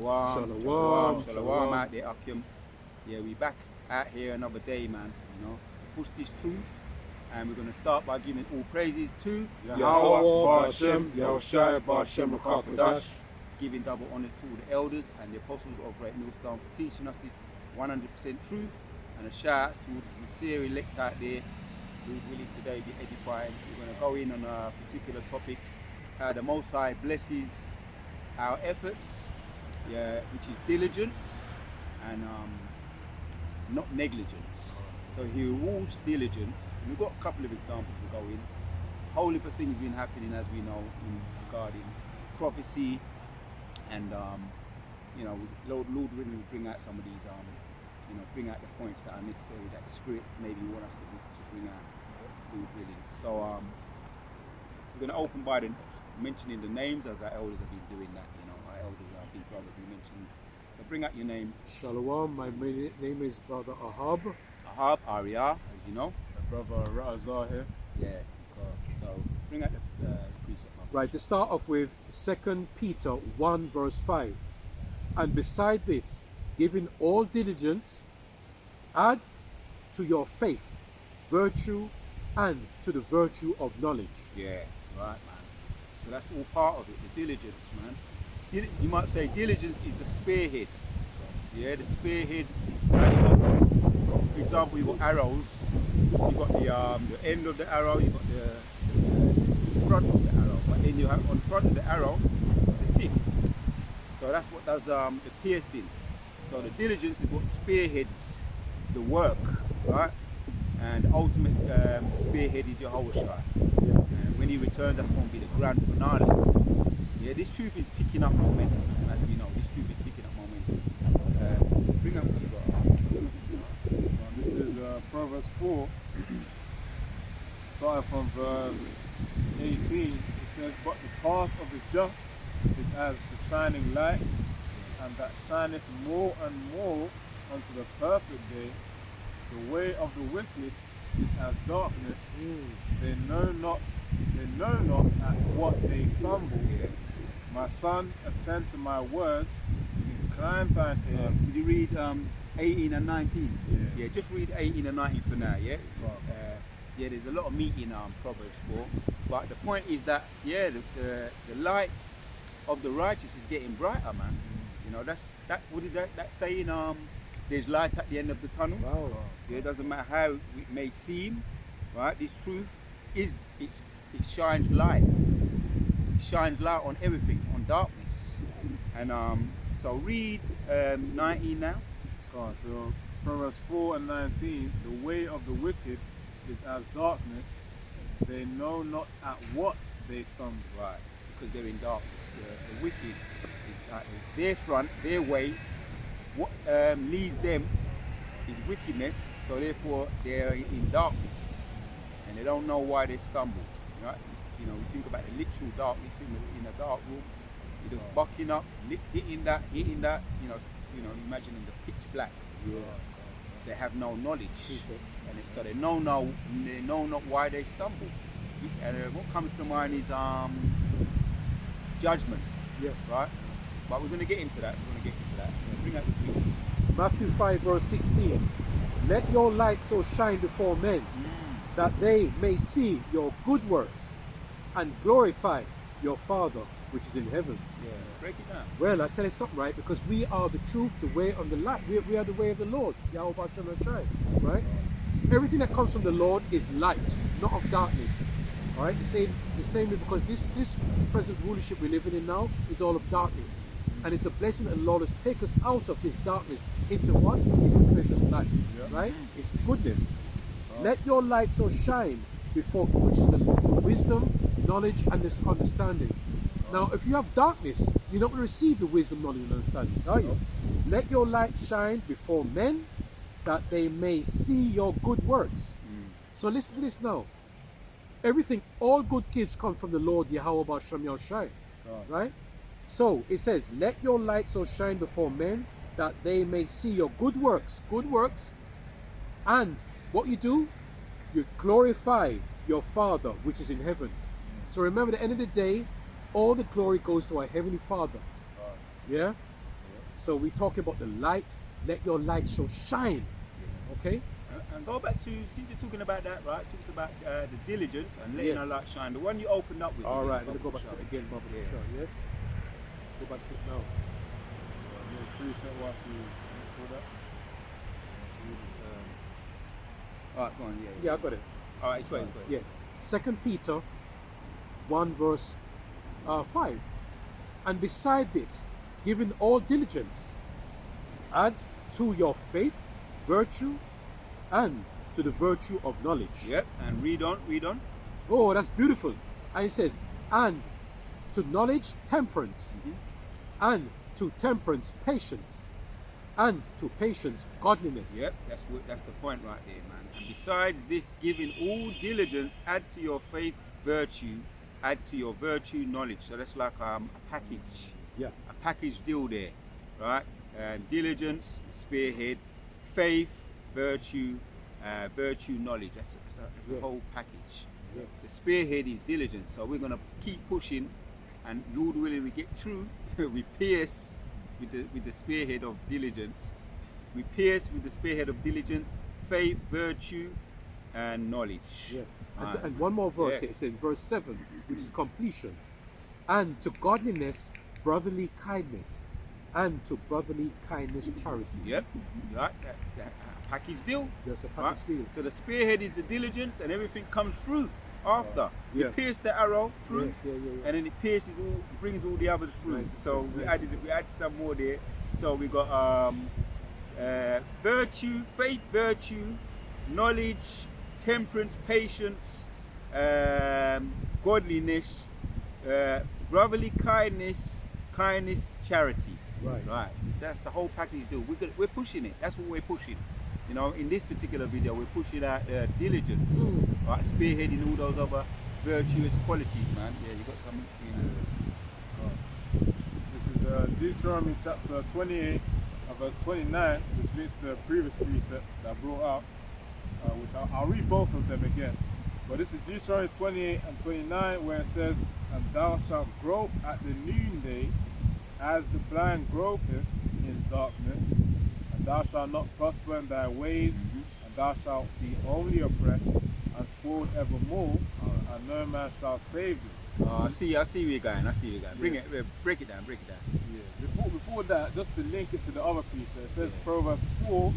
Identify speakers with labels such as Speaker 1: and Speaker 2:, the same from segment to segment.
Speaker 1: Shalom.
Speaker 2: Shalom.
Speaker 1: Shalom out there, Akim. Yeah, we back out here another day, man. You know, to push this truth. And we're going to start by giving all praises to
Speaker 2: Yahweh, Bashem, Yahushai, Bashem, Rakakadash.
Speaker 1: giving double honors to all the elders and the apostles of Great Millstone for teaching us this 100% truth. And a shout out to all the sincere elect out there who's willing today be edifying. We're going to go in on a particular topic, how the Most High blesses our efforts, which is diligence and not negligence. So he rewards diligence. We've got a couple of examples to go in. Whole heap of things been happening, as we know, in regarding prophecy, and Lord willing will bring out some of these, bring out the points that are necessary that the Spirit maybe want us to bring out. Lord willing. So we're going to open by mentioning the names, as our elders have been doing that. Our elders, our big brothers, we mentioned. So bring out your name.
Speaker 2: Shalom, my name is Brother Ahab.
Speaker 1: Ahab, Arya, as you know.
Speaker 2: My brother Razar here.
Speaker 1: Yeah. So bring out the precept.
Speaker 2: Right, to start off with 2 Peter 1 verse 5. And beside this, giving all diligence, add to your faith virtue, and to the virtue of knowledge.
Speaker 1: Yeah, right, man. So that's all part of it, the diligence, man. You might say diligence is the spearhead. Yeah, the spearhead. For example, you've got arrows. You've got the end of the arrow. You've got the front of the arrow. But then you have on front of the arrow the tip. So that's what does the piercing. So the diligence is what spearheads the work, right? And the ultimate spearhead is Yahushua. And when he returns, that's going to be the grand finale. Yeah, this truth is picking up momentum, as we know. This truth is picking up momentum. Bring up what you got.
Speaker 3: This is Proverbs 4, starting from verse 18. It says, "But the path of the just is as the shining light, and that shineth more and more unto the perfect day. The way of the wicked is as darkness. They know not at what they stumble. My son, attend to my words, incline thine ear."
Speaker 1: Did you read 18 and 19?
Speaker 3: Yeah.
Speaker 1: Yeah, just read 18 and 19 for now, yeah?
Speaker 3: Right.
Speaker 1: Yeah, there's a lot of meat in Proverbs 4. But the point is that, the light of the righteous is getting brighter, man. What is that saying? There's light at the end of the tunnel.
Speaker 2: Wow.
Speaker 1: Yeah, it doesn't matter how it may seem, right? This truth it shines light. It shines light on everything, on darkness. And so read 19 now.
Speaker 3: So Proverbs 4 and 19, "The way of the wicked is as darkness. They know not at what they stumble."
Speaker 1: Right, because they're in darkness. The wicked is like their way. What leads them is wickedness, so therefore they're in darkness, and they don't know why they stumble. Right? You think about the literal darkness in a dark room. You're just bucking up, hitting that. Imagining the pitch black.
Speaker 2: Yeah.
Speaker 1: They have no knowledge, and so they know not why they stumble. And what comes to mind is judgment.
Speaker 2: Yeah.
Speaker 1: Right. But we're going to get into that. Bring out the precept.
Speaker 2: Matthew 5 verse 16. Let your light so shine before men that they may see your good works and glorify your Father which is in heaven.
Speaker 1: Yeah, break it down.
Speaker 2: Well, I tell you something, right? Because we are the truth, the way, and the light. We are the way of the Lord, Yahweh Bashem Rashai, right? Everything that comes from the Lord is light, not of darkness. All right, the same way, because this present rulership we're living in now is all of darkness, and it's a blessing that the Lord has taken us out of this darkness into what? His pleasant light, right? It's goodness. Let your light so shine before, which is the wisdom, knowledge, and this understanding. Now, if you have darkness, you're not going to receive the wisdom, knowledge, and understanding, are you? Let your light shine before men, that they may see your good works. So listen to this now. Everything, all good gifts come from the Lord Yahweh Bashem Yahushai, right? So it says, let your light so shine before men, that they may see your good works, and what you do, you glorify your Father which is in heaven. So remember, at the end of the day, all the glory goes to our Heavenly Father. Yeah? So we talk about the light. Let your light so shine. Okay.
Speaker 1: And go back to, since you're talking about that, right? Talks about the diligence and letting
Speaker 2: Yes.
Speaker 1: our light shine. The one you opened up with.
Speaker 2: All
Speaker 1: again,
Speaker 2: right. Let me go
Speaker 1: Bubble
Speaker 2: back to
Speaker 1: Show.
Speaker 2: it again, Bubble
Speaker 1: Yeah.
Speaker 2: Show. Yes. Go back to it now.
Speaker 3: No preset whilst you look for that.
Speaker 1: All right, go on.
Speaker 2: Yeah, I got it.
Speaker 1: All right, it's fine.
Speaker 2: Yes. 2 Peter 1 verse 5. And beside this, giving all diligence, add to your faith virtue, and to the virtue of knowledge.
Speaker 1: Yep. And read on.
Speaker 2: Oh, that's beautiful. And it says, and to knowledge temperance, and to temperance patience, and to patience godliness.
Speaker 1: Yep. That's the point right there, man. And besides this, giving all diligence, add to your faith virtue, add to your virtue knowledge. So that's like a package.
Speaker 2: Yeah.
Speaker 1: A package deal there, right? Diligence, spearhead, faith, virtue, virtue knowledge. That's a
Speaker 2: Yeah.
Speaker 1: whole package.
Speaker 2: Yes.
Speaker 1: The spearhead is diligence, so we're gonna keep pushing, and Lord willing, we get through. We pierce with the spearhead of diligence. We pierce with the spearhead of diligence, faith, virtue, and knowledge.
Speaker 2: Yeah.
Speaker 1: Right.
Speaker 2: And one more verse,
Speaker 1: Yeah.
Speaker 2: it's in verse 7, which is completion. And to godliness, brotherly kindness, and to brotherly kindness, charity.
Speaker 1: Yep, right. That package deal.
Speaker 2: There's a
Speaker 1: Right?
Speaker 2: package deal.
Speaker 1: So the spearhead is the diligence, and everything comes through after.
Speaker 2: Yeah.
Speaker 1: We pierce the arrow through,
Speaker 2: Yes, yeah.
Speaker 1: and then it pierces all, brings all the others through.
Speaker 2: Nice,
Speaker 1: So
Speaker 2: nice.
Speaker 1: we added some more there. So we got virtue, faith, virtue, knowledge, temperance, patience, godliness, brotherly kindness, charity.
Speaker 2: Right.
Speaker 1: Right. That's the whole package deal. We're pushing it. That's what we're pushing. You know, in this particular video, we're pushing out diligence, right? Spearheading all those other virtuous qualities, man. Yeah, you got some.
Speaker 3: This is Deuteronomy chapter 28 and verse 29, which links to the previous precept that I brought out, which I'll read both of them again. But this is Deuteronomy 28 and 29, where it says, and thou shalt grope at the noonday, as the blind gropeth in darkness, and thou shalt not prosper in thy ways, and thou shalt be only oppressed and spoiled evermore, and no man shall save thee.
Speaker 1: I see where you're going. Bring it, break it down.
Speaker 3: Yeah. Before that, just to link it to the other precept, it says Proverbs 4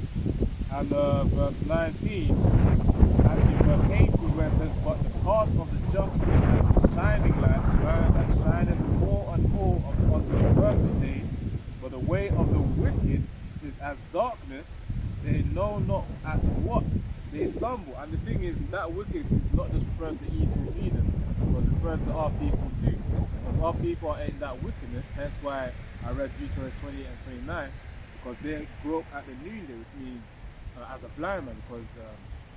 Speaker 3: and verse 19, actually verse 18, where it says, but the path of the just is like a shining light, that shineth more and more unto the perfect day, but the way of the wicked is as darkness, they know not at what they stumble. And the thing is, that wicked is not just referring to Esau and Edom, but it's referring to our people too, because our people are in that wickedness. Hence why I read Deuteronomy 28 and 29, because they grow up at the noonday, which means as a blind man, because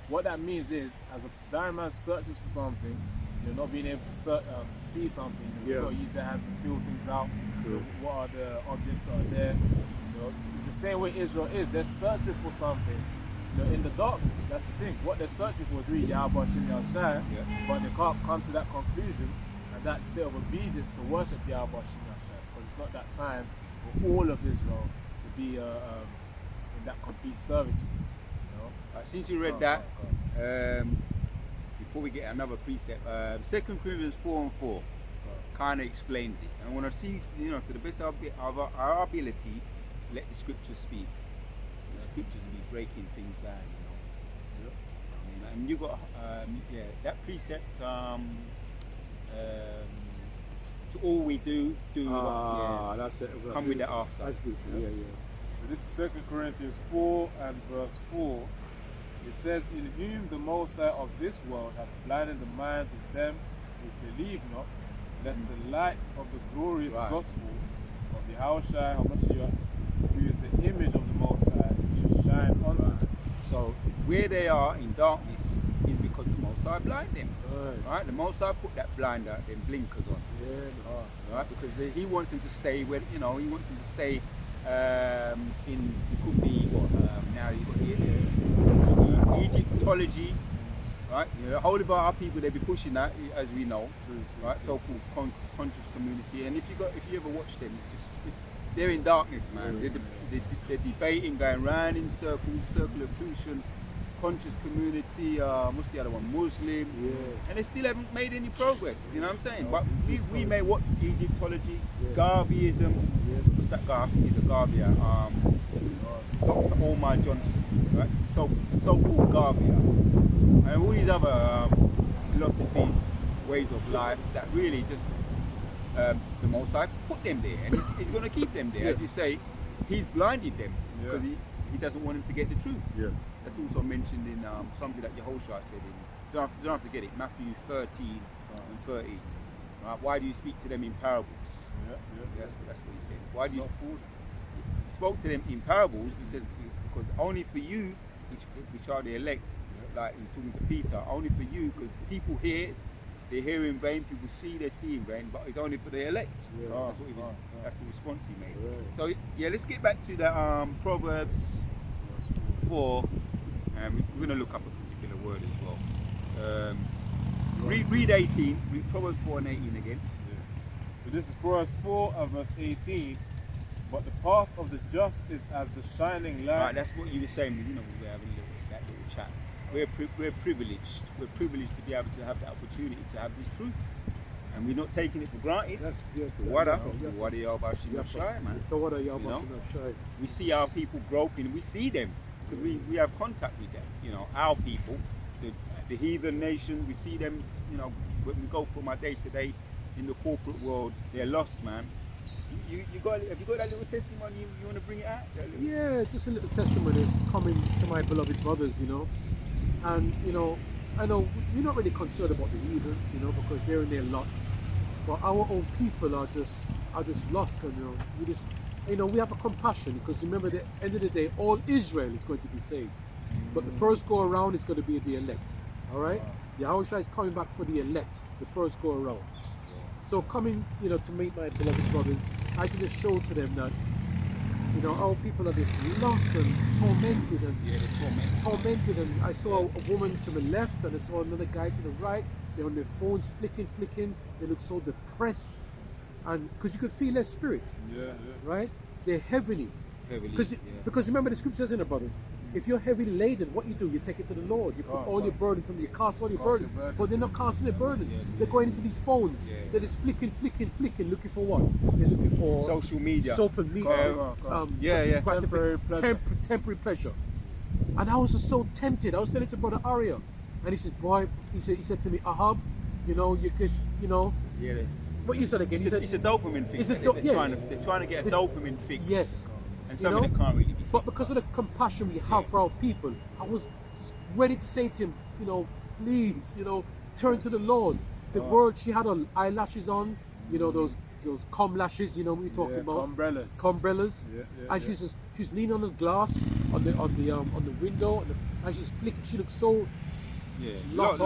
Speaker 3: what that means is, as a blind man searches for something, you're not being able to see something. You've got to use their hands to feel things out. You know, what are the objects that are there? You know, it's the same way Israel is. They're searching for something, you know, in the darkness. That's the thing. What they're searching for is really Yahweh Shem Yahshai, but they can't come to that conclusion and that state of obedience to worship Yahweh Shem Yahshai, because it's not that time for all of Israel to be in that complete servitude.
Speaker 1: Since you read that, before we get another precept, 2 Corinthians 4 and 4 kind of explains it. And I want to see, you know, to the best of our ability, let the scriptures speak. The scriptures will be breaking things down, you know. And you got, that precept, to all we do,
Speaker 2: That's it.
Speaker 1: come with that after.
Speaker 2: That's good. Yeah.
Speaker 3: So this is 2 Corinthians 4 and verse 4. It says, in whom the Most High of this world hath blinded the minds of them which believe not, lest the light of the glorious gospel of the Yahushua HaMashiach, who is the image of the Most High, should shine unto them.
Speaker 1: So where they are in darkness is because the Most High blind them. Right? The Most High put that blinder, them blinkers on. Right? Because he wants them to stay where, you know, he wants them to stay in, it could be what, now you've got here, Egyptology, right? You know, the whole about our people, they be pushing that, as we know, right? So-called conscious community. And if you ever watch them, it's just they're in darkness, man. They're debating, going round in circles, circular pollution, conscious community, what's the other one, Muslim, and they still haven't made any progress, you know what I'm saying? But we may watch Egyptology, Garveyism, what's that guy, I think he's a Garveyer, Dr. Omar Johnson, right? So-called Garveyer, and all these other philosophies, ways of life that really just the Most High put them there, and he's going to keep them there. As you say, he's blinded them because he doesn't want them to get the truth. That's also mentioned in something that Yehoshua said in, you don't have to get it, Matthew 13 and 30. Right? Why do you speak to them in parables? That's what he said. Why do you? He spoke to them in parables. He says because only for you, which are the elect, like he's talking to Peter, only for you, because people hear. They hear in vain, people see, they see in vain, but it's only for the elect. That's what he was. That's the response he made. So yeah, let's get back to the Proverbs 4, and we're going to look up a particular word as well. Read 18. Read Proverbs 4 and 18 again.
Speaker 3: So this is Proverbs 4 and verse 18. But the path of the just is as the shining light.
Speaker 1: Right, that's what you were saying. You know, we were having that little chat. We're privileged. We're privileged to be able to have the opportunity to have this truth, and we're not taking it for granted.
Speaker 2: That's good.
Speaker 1: We see our people groping. We see them because we have contact with them. You know, our people, the heathen nation. We see them. You know, when we go from our day to day in the corporate world, they're lost, man. Have you got that little testimony you want to bring it out?
Speaker 2: Yeah, just a little testimony is coming to my beloved brothers, you know. And, you know, I know we're not really concerned about the heathens, you know, because they're in their lot. But our own people are just lost, and, you know, we just, you know, we have a compassion, because remember, at the end of the day, all Israel is going to be saved. But the first go around is going to be the elect, all right? Yahushua is coming back for the elect, the first go around. So coming, you know, to meet my beloved brothers, I can just show to them that, you know, our people are just lost and tormented, and tormented. And I saw a woman to the left, and I saw another guy to the right. They're on their phones, flicking. They look so depressed, and because you could feel their spirit, right? They're heavily, because remember the scripture says in the brothers, if you're heavily laden, what you do, you take it to the Lord. You put all your burdens on, you cast all your burdens. But they're not casting their burdens. They're going into these phones. They're just flicking, looking for what? They're looking for
Speaker 1: social media,
Speaker 2: temporary pleasure. And I was just so tempted. I was telling it to Brother Arya, and he said, "Boy," he said to me, "Ahab, you know, you just, you know." What you said again?
Speaker 1: It's a dopamine fix. They're trying to get a dopamine fix.
Speaker 2: Yes.
Speaker 1: And something that can't really be.
Speaker 2: But because of the compassion we have for our people, I was ready to say to him, you know, please, you know, turn to the Lord. The world, she had her eyelashes on, you know, those cum lashes, you know what we're talking about. Umbrellas. And she's leaning on the glass on the window, and she's flicking. She looks so lost.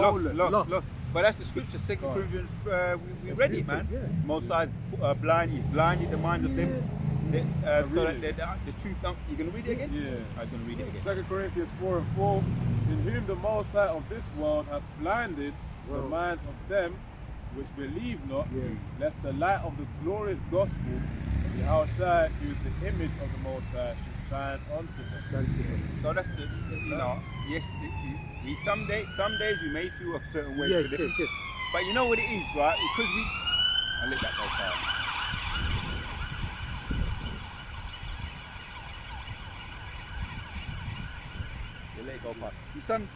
Speaker 1: But that's the scripture, 2 Corinthians. We read it, man. Most High blinded the minds of them. So that the truth don't. You're going to read it again? I'm going to read it again.
Speaker 3: 2 Corinthians 4 and 4. In whom the Most High of this world hath blinded the minds of them which believe not, lest the light of the glorious gospel of Yahushua, who is the image of the Most High, should shine unto them.
Speaker 1: So that's the, you know, yes, some days we may feel a certain way.
Speaker 2: Yes.
Speaker 1: But you know what it is, right? Because I'll let that go past.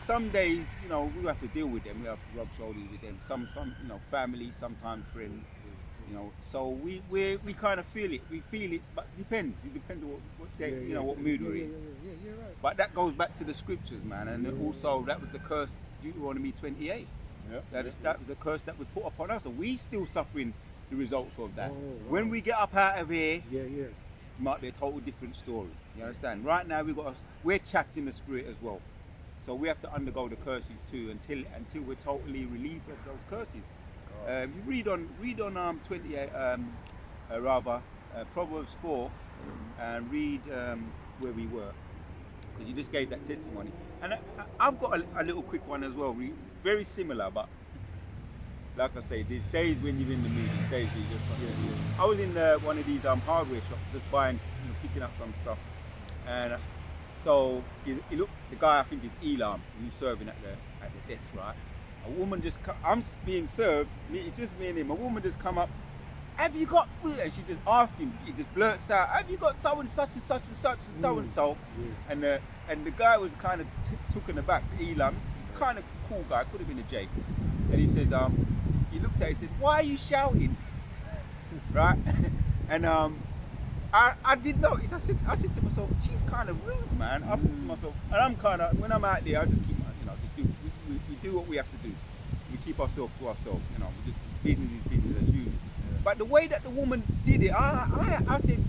Speaker 1: Some days, you know, we have to deal with them. We have to rub shoulders with them. Some, you know, family, sometimes friends. You know, so we kind of feel it. We feel it, but it depends. It depends on what day, you know, what mood we're in.
Speaker 2: You're right.
Speaker 1: But that goes back to the scriptures, man, and also that was the curse, Deuteronomy 28. That was the curse that was put upon us, and we still suffering the results of that. When we get up out of here, it might be a total different story. You understand? Right now we're chaffed in the spirit as well. So we have to undergo the curses too until we're totally relieved of those curses. If you read on 28, Proverbs 4, and read where we were, because you just gave that testimony. And I've got a little quick one as well, very similar, but like I say, there's days when you're in the mood, there's days where you're just I was in one of these hardware shops just buying, picking up some stuff, and so he looked, the guy I think is Elam, who's serving at the desk, right? A woman just I'm being served, it's just me and him. A woman just come up, have you got? And she just asked him. He just blurts out, have you got so and such and such and such and so and so? And the guy was kind of taken aback. Elam, kind of cool guy, could have been a Jake. And he said, he looked at it, he said, why are you shouting? Right? And I did notice. I said to myself, she's kind of rude, man. I thought to myself, and I'm kind of, when I'm out there, I just keep, we do what we have to do. We keep ourselves to ourselves, we just business is business as usual. But the way that the woman did it, I said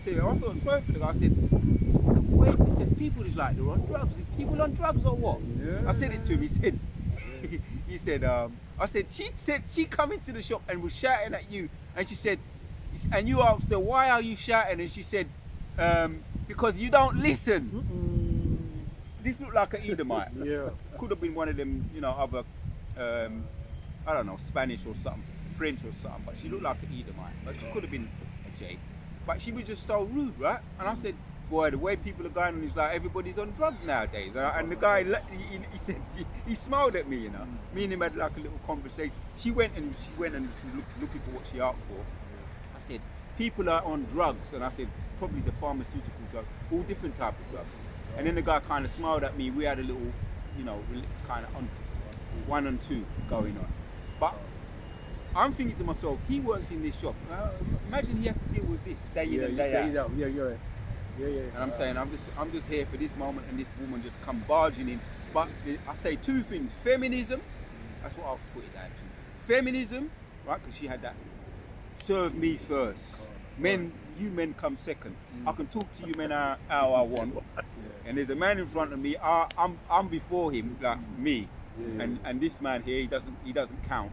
Speaker 1: to her, I felt sorry for the guy. I said, wait, I said, people is like they're on drugs. Is people on drugs or what? I said it to him. He said, he said, I said, she come into the shop and was shouting at you, and she said, and you asked her, why are you shouting? And she said, because you don't listen. This looked like an Edomite. Could have been one of them, other, I don't know, Spanish or something, French or something, but she looked like an Edomite. But she could have been a Jake. But she was just so rude, right? And I said, boy, the way people are going on is like everybody's on drugs nowadays. And the guy, he said, he smiled at me, Me and him had like a little conversation. She went and she was looking for what she asked for. I said, people are on drugs, and I said, probably the pharmaceutical drugs, all different type of drugs. And then the guy kind of smiled at me. We had a little, kind of on 1 and 2 going on. But I'm thinking to myself, he works in this shop. Imagine he has to deal with this day in and day out.
Speaker 2: Yeah, you're right. Yeah.
Speaker 1: And I'm saying, I'm just here for this moment, and this woman just come barging in. But I say 2 things: feminism. That's what I'll put it down to. Feminism, right? Because she had that. Serve me first. Men, you men come second. I can talk to you men how I want. And there's a man in front of me. I'm before him, like me. And this man here, he doesn't count.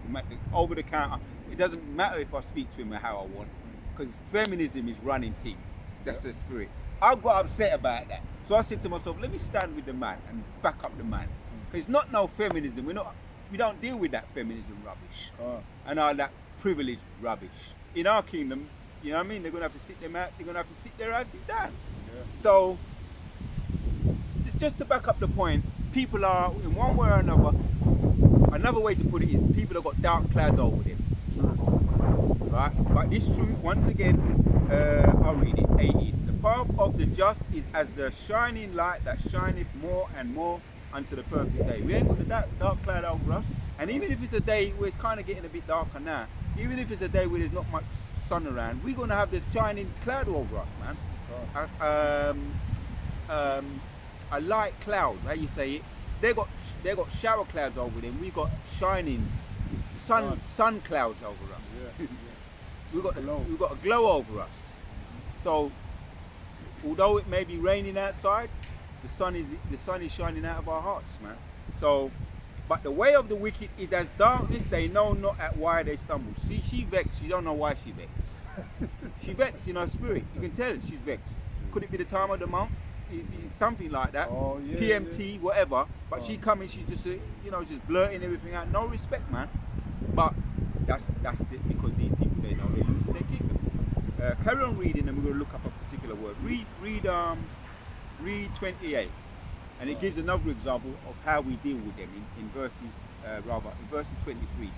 Speaker 1: Over the counter, it doesn't matter if I speak to him how I want, because feminism is running things. That's the spirit. I got upset about that, so I said to myself, let me stand with the man and back up the man. Because it's not no feminism. We don't deal with that feminism rubbish and all that privilege rubbish. In our kingdom, you know what I mean? They're gonna have to sit them out. They're gonna have to sit their asses down. So, just to back up the point, people are, in one way or another way to put it is, people have got dark clouds over them. Right? But this truth, once again, I'll read it, 18. The path of the just is as the shining light that shineth more and more unto the perfect day. We ain't got the dark cloud over us. And even if it's a day where it's kind of getting a bit darker now, even if it's a day where there's not much sun around, we're going to have the shining cloud over us, man. A light cloud, how you say it? They got shower clouds over them. We got shining sun clouds over us. We've got a glow over us. So, although it may be raining outside, the sun is shining out of our hearts, man. So, but the way of the wicked is as darkness. They know not at why they stumble. See, she vexed. You don't know why she vexed. She vexed in her spirit. You can tell she's vexed. Could it be the time of the month? Something like that, PMT, whatever. But she coming, she just, just blurting everything out. No respect, man. But that's because these people, they know they're losing their kingdom. Carry on reading, and we're going to look up a particular word. Read 28, and it gives another example of how we deal with them in verses 23.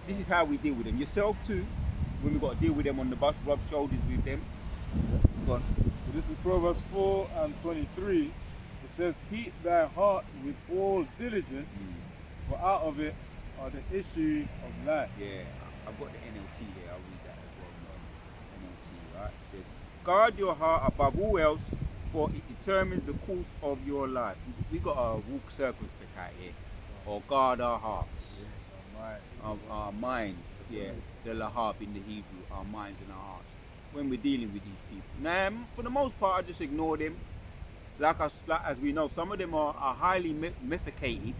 Speaker 1: This is how we deal with them. Yourself too, when we've got to deal with them on the bus, rub shoulders with them. Go on.
Speaker 3: So this is Proverbs 4 and 23. It says, keep thy heart with all diligence, for out of it are the issues of life.
Speaker 1: Yeah, I've got the NLT there. I'll read that as well. NLT, right? It says, guard your heart above all else, for it determines the course of your life. We got to walk circles to cat here, or guard our hearts, our minds. Yeah, the lahab in the Hebrew, our minds and our hearts. When we're dealing with these people. Now, for the most part, I just ignore them. Like as we know, some of them are highly medicated,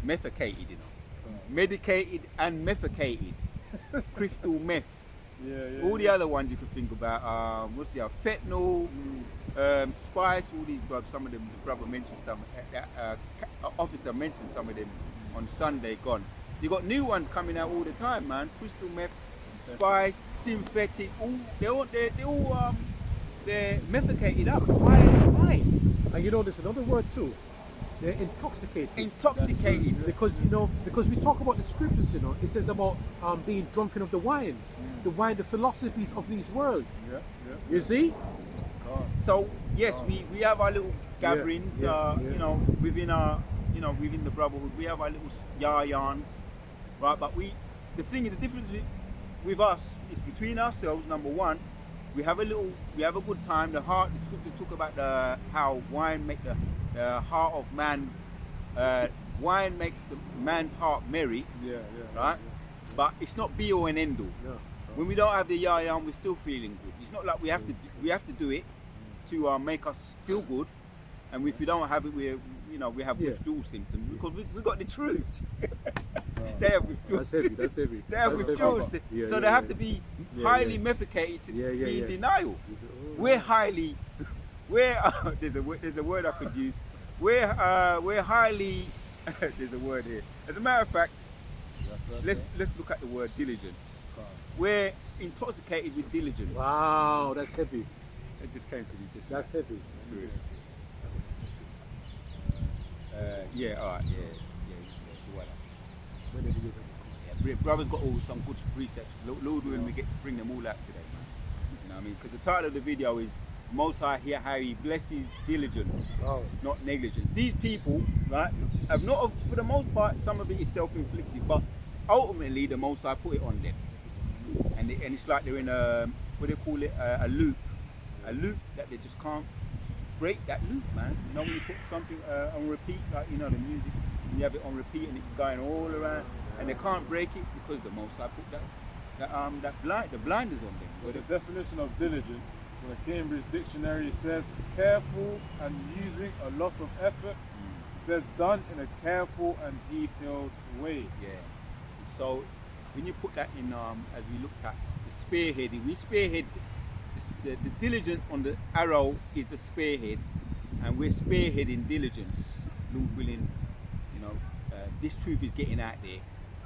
Speaker 1: medicated and methicated. Crystal meth. All the other ones you can think about. What's the other? Fentanyl, spice, all these drugs. Some of them, the brother mentioned some. Officer mentioned some of them on Sunday. Gone. You got new ones coming out all the time, man. Crystal meth, spice, synthetic. They're methicated up. Why?
Speaker 2: And you know, there's another word too. They're intoxicated.
Speaker 1: Intoxicated.
Speaker 2: Because because we talk about the scriptures, it says about being drunken of the wine, the philosophies of these world.
Speaker 3: Yeah.
Speaker 2: You see?
Speaker 1: So yes, we have our little gatherings, within within the brotherhood. We have our little yarns, right? But the difference with us is between ourselves. Number one, we have a good time. The scriptures talk about how wine make the heart of wine makes the man's heart merry. Right? But it's not be all and end all. When we don't have the yarn, we're still feeling good. It's not like we have to do it to make us feel good, and if we don't have it, we have withdrawal symptoms because we got the truth. They have withdrawal.
Speaker 2: That's heavy.
Speaker 1: They have withdrawal symptoms, so they have to be highly medicated to be in denial. We're there's a word I could use. We're highly. There's a word here. As a matter of fact, let's look at the word diligence. We're intoxicated with diligence.
Speaker 2: Wow, that's heavy.
Speaker 1: It just came to me just.
Speaker 2: That's heavy.
Speaker 1: All right, brother's got some good precepts. Lord willing, we get to bring them all out today, man. You know what I mean? Because the title of the video is Most High Hear How He Blesses Diligence, not negligence. These people, right, have not, for the most part, some of it is self-inflicted, but ultimately the Most High put it on them. And it's like they're in a loop that they just can't break that loop, man. You know, when you put something on repeat, like the music, and you have it on repeat and it's going all around, and they can't break it because the Most High put the blinders on them.
Speaker 3: So the definition of diligent from the Cambridge Dictionary says careful and using a lot of effort. It says done in a careful and detailed way.
Speaker 1: Yeah. So when you put that in, as we looked at the spearheading, we spearhead the diligence on the arrow is the spearhead, and we're spearheading diligence. Lord willing, this truth is getting out there.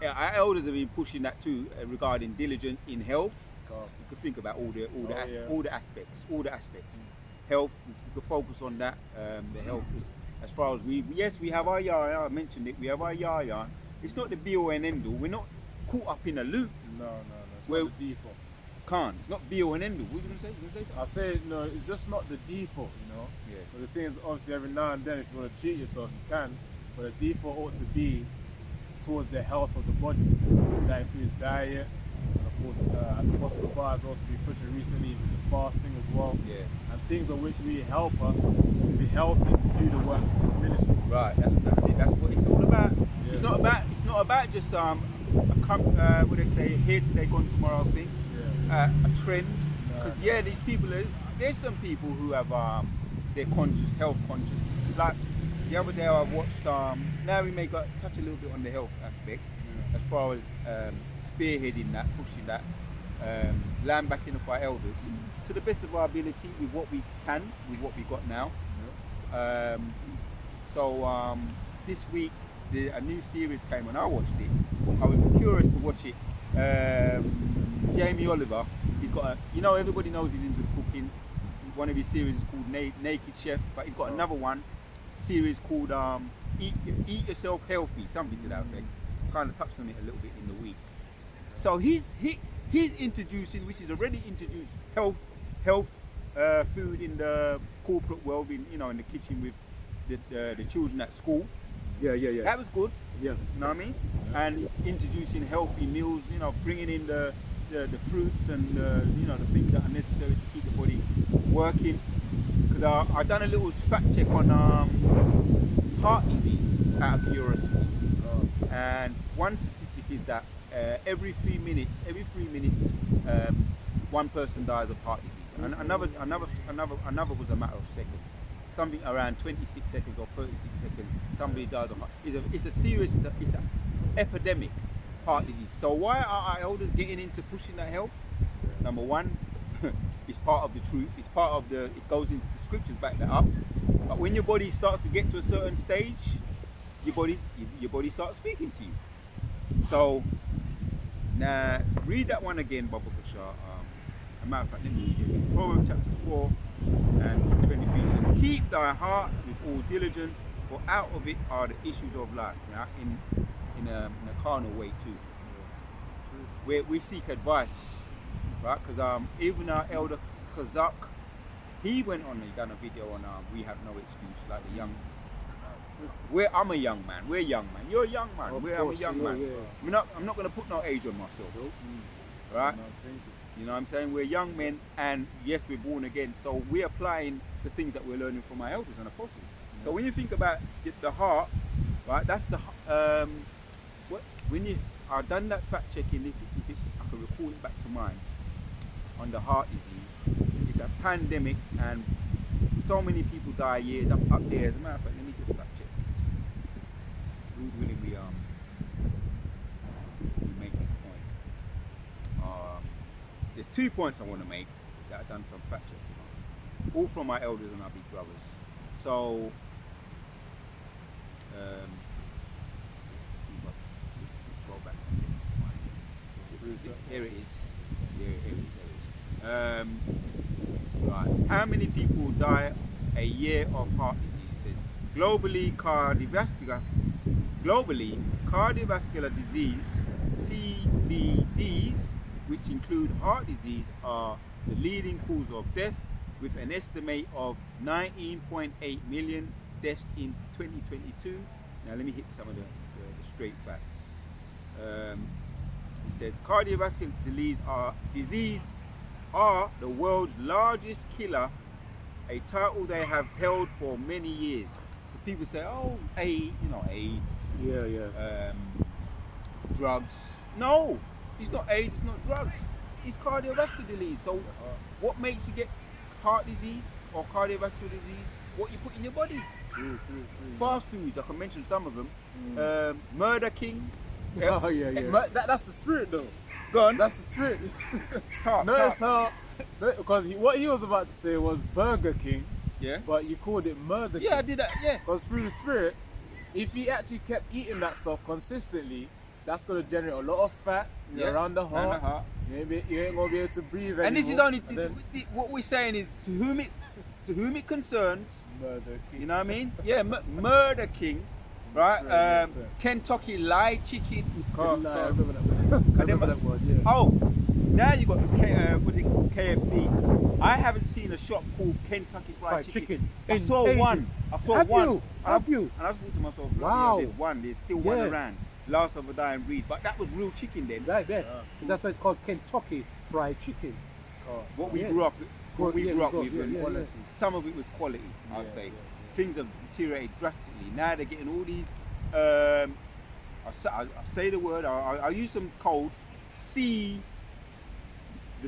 Speaker 1: Our elders have been pushing that too regarding diligence in health. You could think about all the aspects. Health, we could focus on that. The health is, as far as we have our yarn. I mentioned it. We have our yarn. It's not the be all and end all. We're not caught up in a loop.
Speaker 3: No. It's not the default.
Speaker 1: It's not be all and end all. What are you going to say?
Speaker 3: I say no. It's just not the default.
Speaker 1: Yeah.
Speaker 3: But the thing is, obviously, every now and then, if you want to treat yourself, you can. But the default ought to be towards the health of the body. That includes diet, and of course, as Apostle Bar has also been pushing recently, the fasting as well.
Speaker 1: Yeah.
Speaker 3: And things on which really help us to be healthy, to do the work of this ministry.
Speaker 1: Right. That's it. That's what it's all about. Yeah. It's not about just what they say, here today, gone tomorrow thing.
Speaker 3: Yeah.
Speaker 1: A trend. Because these people, there's some people who have they're conscious, health conscious. Like the other day I watched. Now we may touch a little bit on the health aspect, as far as spearheading that, pushing that, land back in of our elders to the best of our ability with what we can, with what we got now. So this week a new series came and I watched it. I was curious to watch it. Jamie Oliver, he's got everybody knows he's into cooking. One of his series is called Naked Chef, but he's got another series called Eat Yourself Healthy, something to that effect. Kind of touched on it a little bit in the week. So he's introducing, which is already introduced, health food in the corporate world, in the kitchen with the children at school.
Speaker 2: Yeah.
Speaker 1: That was good.
Speaker 2: Yeah.
Speaker 1: You know what I mean? And introducing healthy meals, bringing in the fruits and the things that are necessary to keep the body working. Because I done a little fact check on heart disease out of curiosity. And one statistic is that every 3 minutes, one person dies of heart disease. And another was a matter of seconds. Something around 26 seconds or 36 seconds, somebody dies of heart. It's an epidemic, heart disease. So why are our elders getting into pushing that health? Number one, it's part of the truth. It's part of it goes into the scriptures, back that up. But when your body starts to get to a certain stage, your body starts speaking to you. So now read that one again, Baba Kashar. A matter of fact, let me read it. Proverbs chapter 4 and 23 says, "Keep thy heart with all diligence, for out of it are the issues of life." Now, in a carnal way too, where we seek advice, right? Because even our elder Khazak, he went on, he done a video on We Have No Excuse, like the young. I'm a young man. We're young man. You're a young man. I'm a young man.
Speaker 2: Yeah.
Speaker 1: I'm not going to put no age on myself, right? You know what I'm saying? We're young men, and yes, we're born again. So we're applying the things that we're learning from our elders and apostles. Yeah. So when you think about the heart, right? That's the when you I've done that fact checking. If I can recall it back to mind on the heart disease, it's a pandemic, and so many people die years up there. As a matter of fact, let me just fact check this. Lord willing, we make this point. There's 2 points I want to make that I've done some fact checking on, all from my elders and our big brothers. So, let's see if I can go back. Here it is. Right. How many people die a year of heart disease? Globally, cardiovascular disease, CVDs, which include heart disease, are the leading cause of death, with an estimate of 19.8 million deaths in 2022. Now let me hit some of the straight facts. It says cardiovascular disease are the world's largest killer, a title they have held for many years. So people say, oh, AIDS.
Speaker 2: Yeah.
Speaker 1: Drugs. No, it's not AIDS, it's not drugs. It's cardiovascular disease. So what makes you get heart disease or cardiovascular disease? What you put in your body.
Speaker 3: True.
Speaker 1: Fast foods, I can mention some of them. Murder King.
Speaker 2: Oh yeah.
Speaker 3: That's the spirit though.
Speaker 1: Go on.
Speaker 3: That's the spirit.
Speaker 1: Talk.
Speaker 3: Because what he was about to say was Burger King.
Speaker 1: Yeah.
Speaker 3: But you called it Murder King.
Speaker 1: Yeah, I did that. Yeah.
Speaker 3: Because through the spirit, if he actually kept eating that stuff consistently, that's going to generate a lot of fat around the heart. You ain't going to be able to breathe anymore.
Speaker 1: And this is only what we're saying is to whom it concerns.
Speaker 3: Murder King.
Speaker 1: You know what I mean? Yeah, Murder King, right? Kentucky Lied Chicken.
Speaker 2: I remember that word, yeah.
Speaker 1: Oh, now you got KFC. I haven't seen a shop called Kentucky Fried Chicken. I saw one.
Speaker 2: Have you?
Speaker 1: And I thought to myself,
Speaker 2: wow.
Speaker 1: There's still one around. Last of a dying breed. But that was real chicken then.
Speaker 2: Right there. That's why it's called Kentucky Fried Chicken.
Speaker 1: What we grew up with.
Speaker 2: Yeah.
Speaker 1: Some of it was quality, I'd say.
Speaker 3: Yeah.
Speaker 1: Things have deteriorated drastically. Now they're getting all these, I'll say the word, I'll use some code, the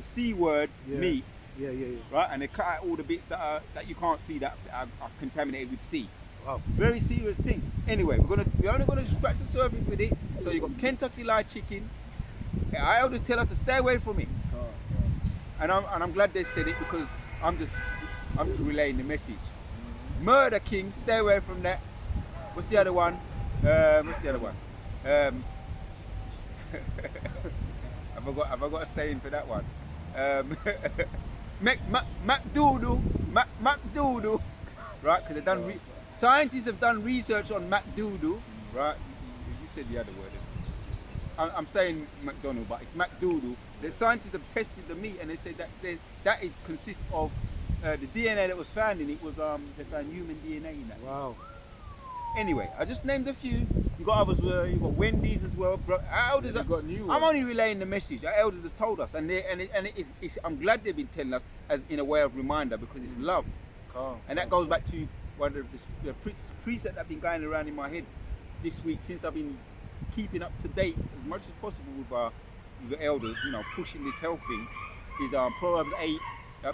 Speaker 1: C word, meat.
Speaker 2: Yeah.
Speaker 1: Right? And they cut out all the bits that you can't see that are contaminated with C.
Speaker 2: Wow.
Speaker 1: Very serious thing. Anyway, we're only gonna scratch the surface with it. So you got Kentucky Lied Chicken. Our elders tell us to stay away from it. And I'm glad they said it, because I'm just relaying the message. Murder King, stay away from that. What's the other one? Have I got a saying for that one? McDoodle, right? Because they've done scientists have done research on McDoodle, right? You said the other word. I'm saying McDonald, but it's McDoodle. The scientists have tested the meat, and they said that consists of the DNA that was found in it was they found human DNA in that.
Speaker 2: Wow.
Speaker 1: Anyway, I just named a few. You got others. You got Wendy's as well. Bro, our elders.
Speaker 3: Got new
Speaker 1: I'm
Speaker 3: ones.
Speaker 1: only relaying the message. Our elders have told us, and I'm glad they've been telling us as in a way of reminder, because it's love. And that goes back to one of the precepts that have been going around in my head this week, since I've been keeping up to date as much as possible with the elders. You know, pushing this health thing. Is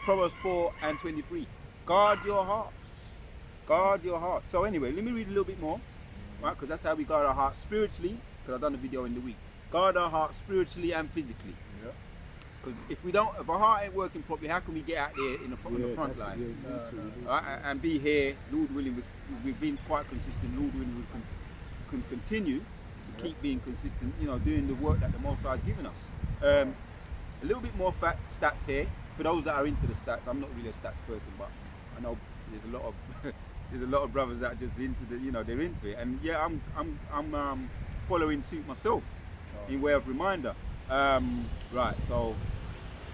Speaker 1: Proverbs 4 and 23. Guard your hearts. Guard your hearts. So anyway, let me read a little bit more, right? Because that's how we guard our hearts spiritually. Because I've done a video in the week. Guard our hearts spiritually and physically. Because if our heart ain't working properly, how can we get out there in the front line? And be here, Lord willing. We've been quite consistent. Lord willing, we can continue to keep being consistent, doing the work that the Most High has given us. A little bit more stats here for those that are into the stats. I'm not really a stats person, but I know there's a lot of there's a lot of brothers that are just into they're into it. And yeah, I'm following suit myself in way of reminder. Right, so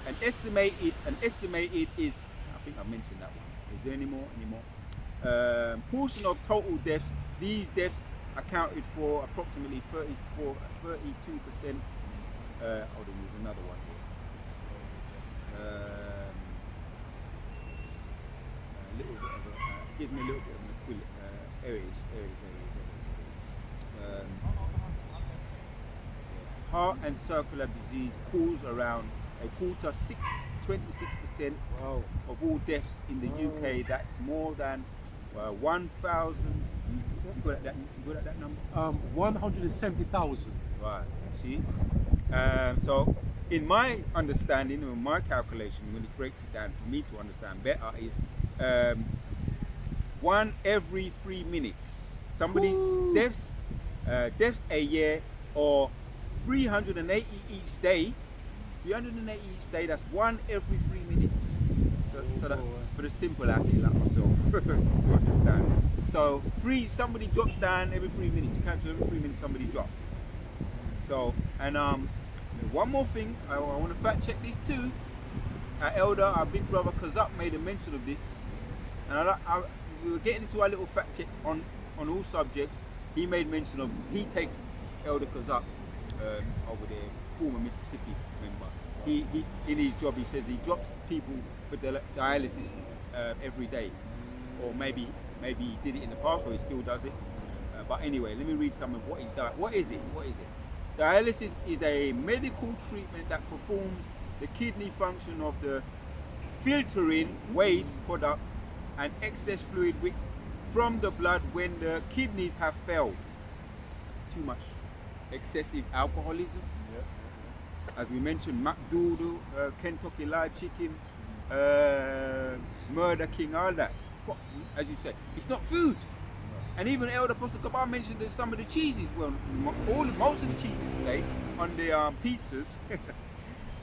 Speaker 1: an estimated is, I think I mentioned that one. Is there any more? Portion of total deaths. These deaths accounted for approximately 32%. Hold on, there's another one here. A little bit of gives me a little bit of an equivalent. Here it is. Heart and circular disease cause around a quarter, 26%
Speaker 2: Wow.
Speaker 1: of all deaths in the UK. That's more than 1,000. You got that number?
Speaker 2: 170,000.
Speaker 1: Right. See. So, in my understanding, in my calculation, when it breaks it down for me to understand better, is 1 every 3 minutes. Somebody's deaths a year, or 380 each day. 380 each day. That's 1 every 3 minutes. So that, for the simple athlete like myself to understand. So somebody drops down every 3 minutes. You cancel every 3 minutes, somebody drops. So, and one more thing, I want to fact check this too. Our elder, our big brother Kazak made a mention of this, and we were getting into our little fact checks on all subjects. He made mention of, he takes Elder Kazak over there, former Mississippi member. He in his job, he says he drops people for dialysis every day, or maybe he did it in the past, or he still does it. But anyway, let me read some of what he's done. What is it? Dialysis is a medical treatment that performs the kidney function of the filtering waste product and excess fluid from the blood when the kidneys have failed. Too much excessive alcoholism. As we mentioned, McDoodle, Kentucky Fried Chicken, Murder King, all that. As you said, it's not food. And even Elder Apostle Kabar mentioned that some of the cheeses, well, most of the cheeses today on the pizzas,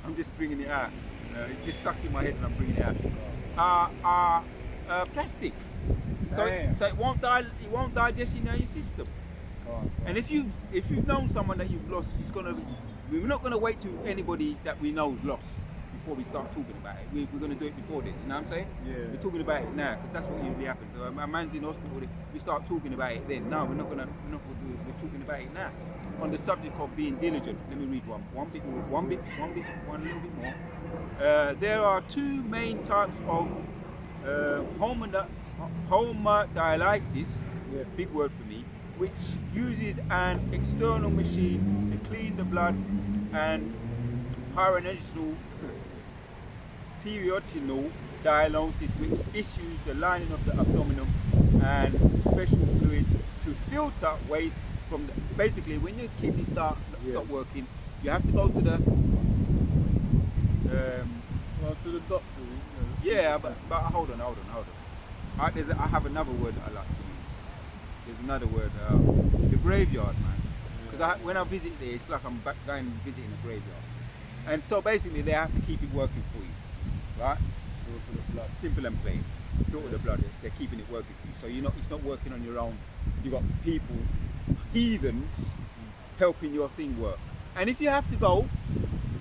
Speaker 1: I'm just bringing it out. It's just stuck in my head and I'm bringing it out. Are plastic, so it won't digest in your system. And if you've known someone that you've lost, we're not gonna wait till anybody that we know is lost before we start talking about it. We're going to do it before then, you know what I'm saying?
Speaker 3: Yeah.
Speaker 1: We're talking about it now, because that's what usually happens. So a man's in hospital, we start talking about it then. No, we're not going to do it. We're talking about it now. On the subject of being diligent, let me read one little bit more. There are two main types of hemodialysis, big word for me, which uses an external machine to clean the blood, and peritoneal dialysis, which issues the lining of the abdomen and special fluid to filter waste from the, basically when your kidneys stop working, you have to go to the
Speaker 3: to the doctor.
Speaker 1: But hold on. I have another word that I like to use. There's another word, the graveyard, man. Because when I visit there, it's like I'm going visiting a graveyard. And so basically they have to keep it working for you, right? Filter the blood. Simple and plain. Filter the blood, they're keeping it working for you. So it's not working on your own. You've got people, heathens, helping your thing work. And if you have to go,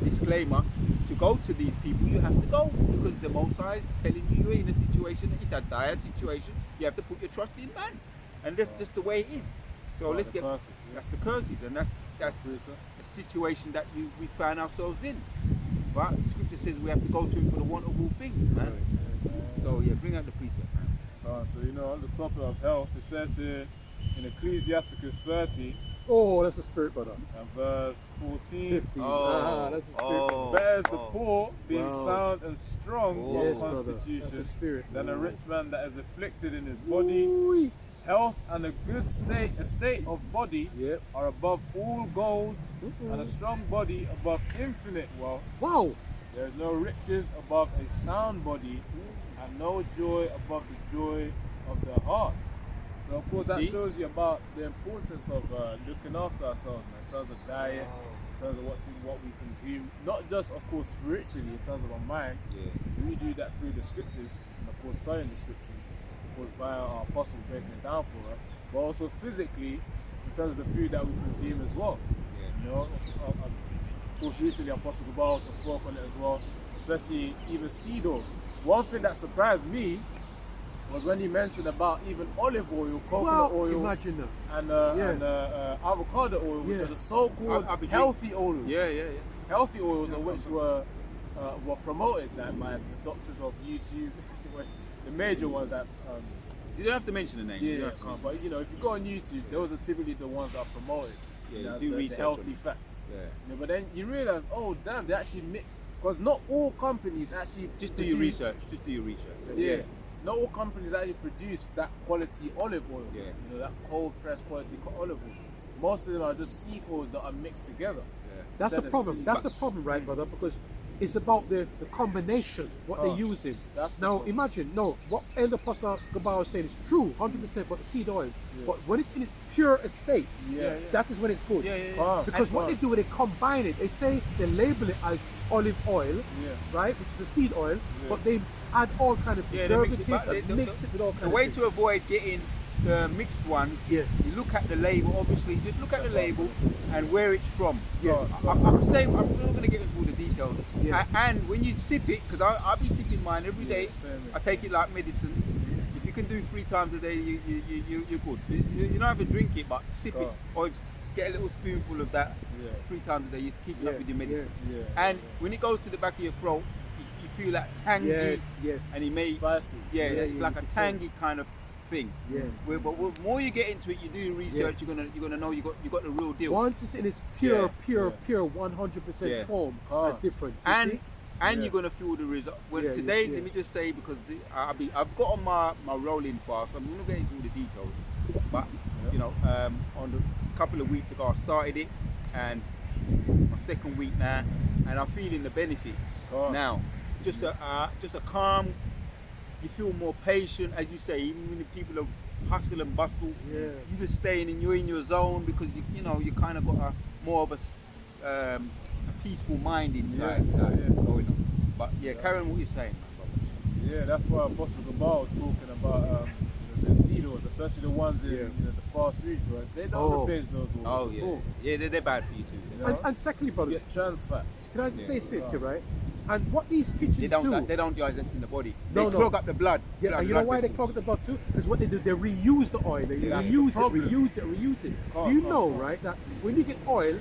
Speaker 1: disclaimer, to go to these people, you have to go, because the Most High is telling you you're in a situation, it's a dire situation, you have to put your trust in man. And that's just the way it is. So that's the curses, and that's a situation that we find ourselves in. Right? The scripture says we have to go to him for the want of all things, man. So yeah, bring out the precept, man.
Speaker 3: So on the topic of health, it says here in Ecclesiasticus 30.
Speaker 2: Oh, that's a spirit, brother.
Speaker 3: And verse 14.
Speaker 2: 15. That's a spirit.
Speaker 3: Better is the poor being sound and strong of constitution than a rich man that is afflicted in his body.
Speaker 2: Ooh.
Speaker 3: Health and a good state of body are above all gold, and a strong body above infinite wealth.
Speaker 2: Wow.
Speaker 3: There is no riches above a sound body, and no joy above the joy of the heart. So of course that
Speaker 1: See?
Speaker 3: shows you about the importance of looking after ourselves, man, in terms of diet, in terms of what we consume, not just of course spiritually in terms of our mind, because we do that through the scriptures, and of course studying the scriptures, of course via our apostles breaking it down for us, but also physically in terms of the food that we consume as well. You know, of course recently Apostle Gabar also spoke on it as well, especially even seed oils. One thing that surprised me was when he mentioned about even olive oil, coconut oil,
Speaker 2: imagine that.
Speaker 3: and avocado oil, which are the so-called healthy oils. Healthy oils, which were promoted by the doctors of YouTube, the major ones that.
Speaker 1: You don't have to mention the name.
Speaker 3: Yeah, but you know, if you go on YouTube, those are typically the ones that are promoted.
Speaker 1: Yeah,
Speaker 3: you know, the healthy fats. Yeah. You know, but then you realize, oh damn, they actually mix, because not all companies actually
Speaker 1: just do your research. Just do your research.
Speaker 3: Yeah. Not all companies actually produce that quality olive oil.
Speaker 1: Yeah.
Speaker 3: You know, that cold pressed quality olive oil. Most of them are just seed oils that are mixed together.
Speaker 1: Yeah.
Speaker 2: That's the problem. That's the problem, right, brother? Because it's about the combination, what they're using. Now imagine, what Elder Pastor Gabar was saying is true, 100% about the seed oil. But when it's in its pure estate, that is when it's good. Because what they do when they combine it, they say they label it as olive oil, right, which is the seed oil, but they add all kind of preservatives and mix it with all kinds of things.
Speaker 1: The way to avoid getting the mixed ones, you look at the label, obviously, just look at the label and where it's from. I'm saying, I'm not going to get into all the details. And when you sip it, because I'll be sipping mine every day, I take it like medicine. If you can do 3 times a day, you're good. You don't have to drink it, but sip it, or get a little spoonful of that 3 times a day, you keep it up with your medicine. And when it goes to the back of your throat, you feel that tangy, and it may,
Speaker 3: spicy.
Speaker 1: It's like a tangy kind of thing. But the more you get into it, you do your research. You're gonna know you got the real deal.
Speaker 2: Once it's in its pure 100% form, that's different.
Speaker 1: And you're gonna feel the result. Well, today, let me just say, because I've got on my rolling fast. I'm gonna get into all the details. But you know, on a couple of weeks ago, I started it, and it's my 2nd week now, and I'm feeling the benefits now. Just a calm. You feel more patient, as you say, even when the people are hustle and bustle. You just staying you're in your zone, because you know you kind of got more of a peaceful mind inside. Going on. But carry on what you're saying, man, brother.
Speaker 3: That's why Apostle Gabar was talking about the seed oils, especially the ones in the fast food drugs. They don't replace those oils at all.
Speaker 1: They're bad for you too. You know?
Speaker 2: And secondly, brothers,
Speaker 3: trans fats.
Speaker 2: Can I just say something to you, right? And what these kitchens
Speaker 1: they don't digest in the body. They
Speaker 2: clog
Speaker 1: clog up the blood.
Speaker 2: And you know why they clog up the blood too? Because what they do, they reuse the oil. They reuse it. Do you know, right, that when you get oil,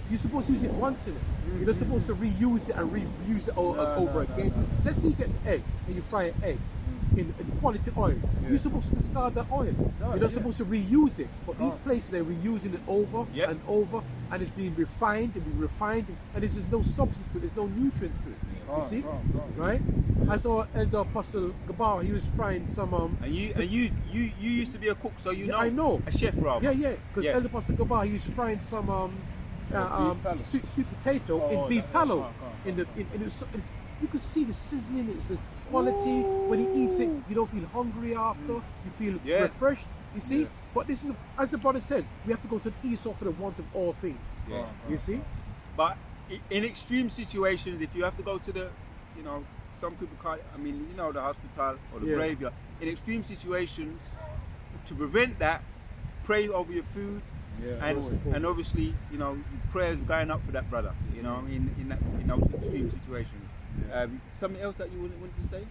Speaker 2: you're supposed to use it once in it. You're not supposed to reuse it and reuse it over again. Let's say you get an egg and you fry an egg in quality oil. You're supposed to discard that oil. You're not supposed to reuse it. But these places, they're reusing it over and over, and it's being refined, and there's no substance to it, there's no nutrients to it. You see? Right? I saw Elder Apostle Gabar, he was frying some
Speaker 1: and you used to be a cook, so you know.
Speaker 2: I know.
Speaker 1: A chef, rather.
Speaker 2: Because Elder Apostle Gabar, he was frying some sweet potato in beef tallow. You could see the sizzling, it's the quality. When he eats it, you don't feel hungry after, you feel refreshed. You see? But this is, as the brother says, we have to go to the Esau for the want of all things. You see?
Speaker 1: But in extreme situations, if you have to go to the, some people can't, the hospital or the graveyard. In extreme situations, to prevent that, pray over your food. And obviously, prayers going up for that brother, in those extreme situations. Something else that you wanted to say?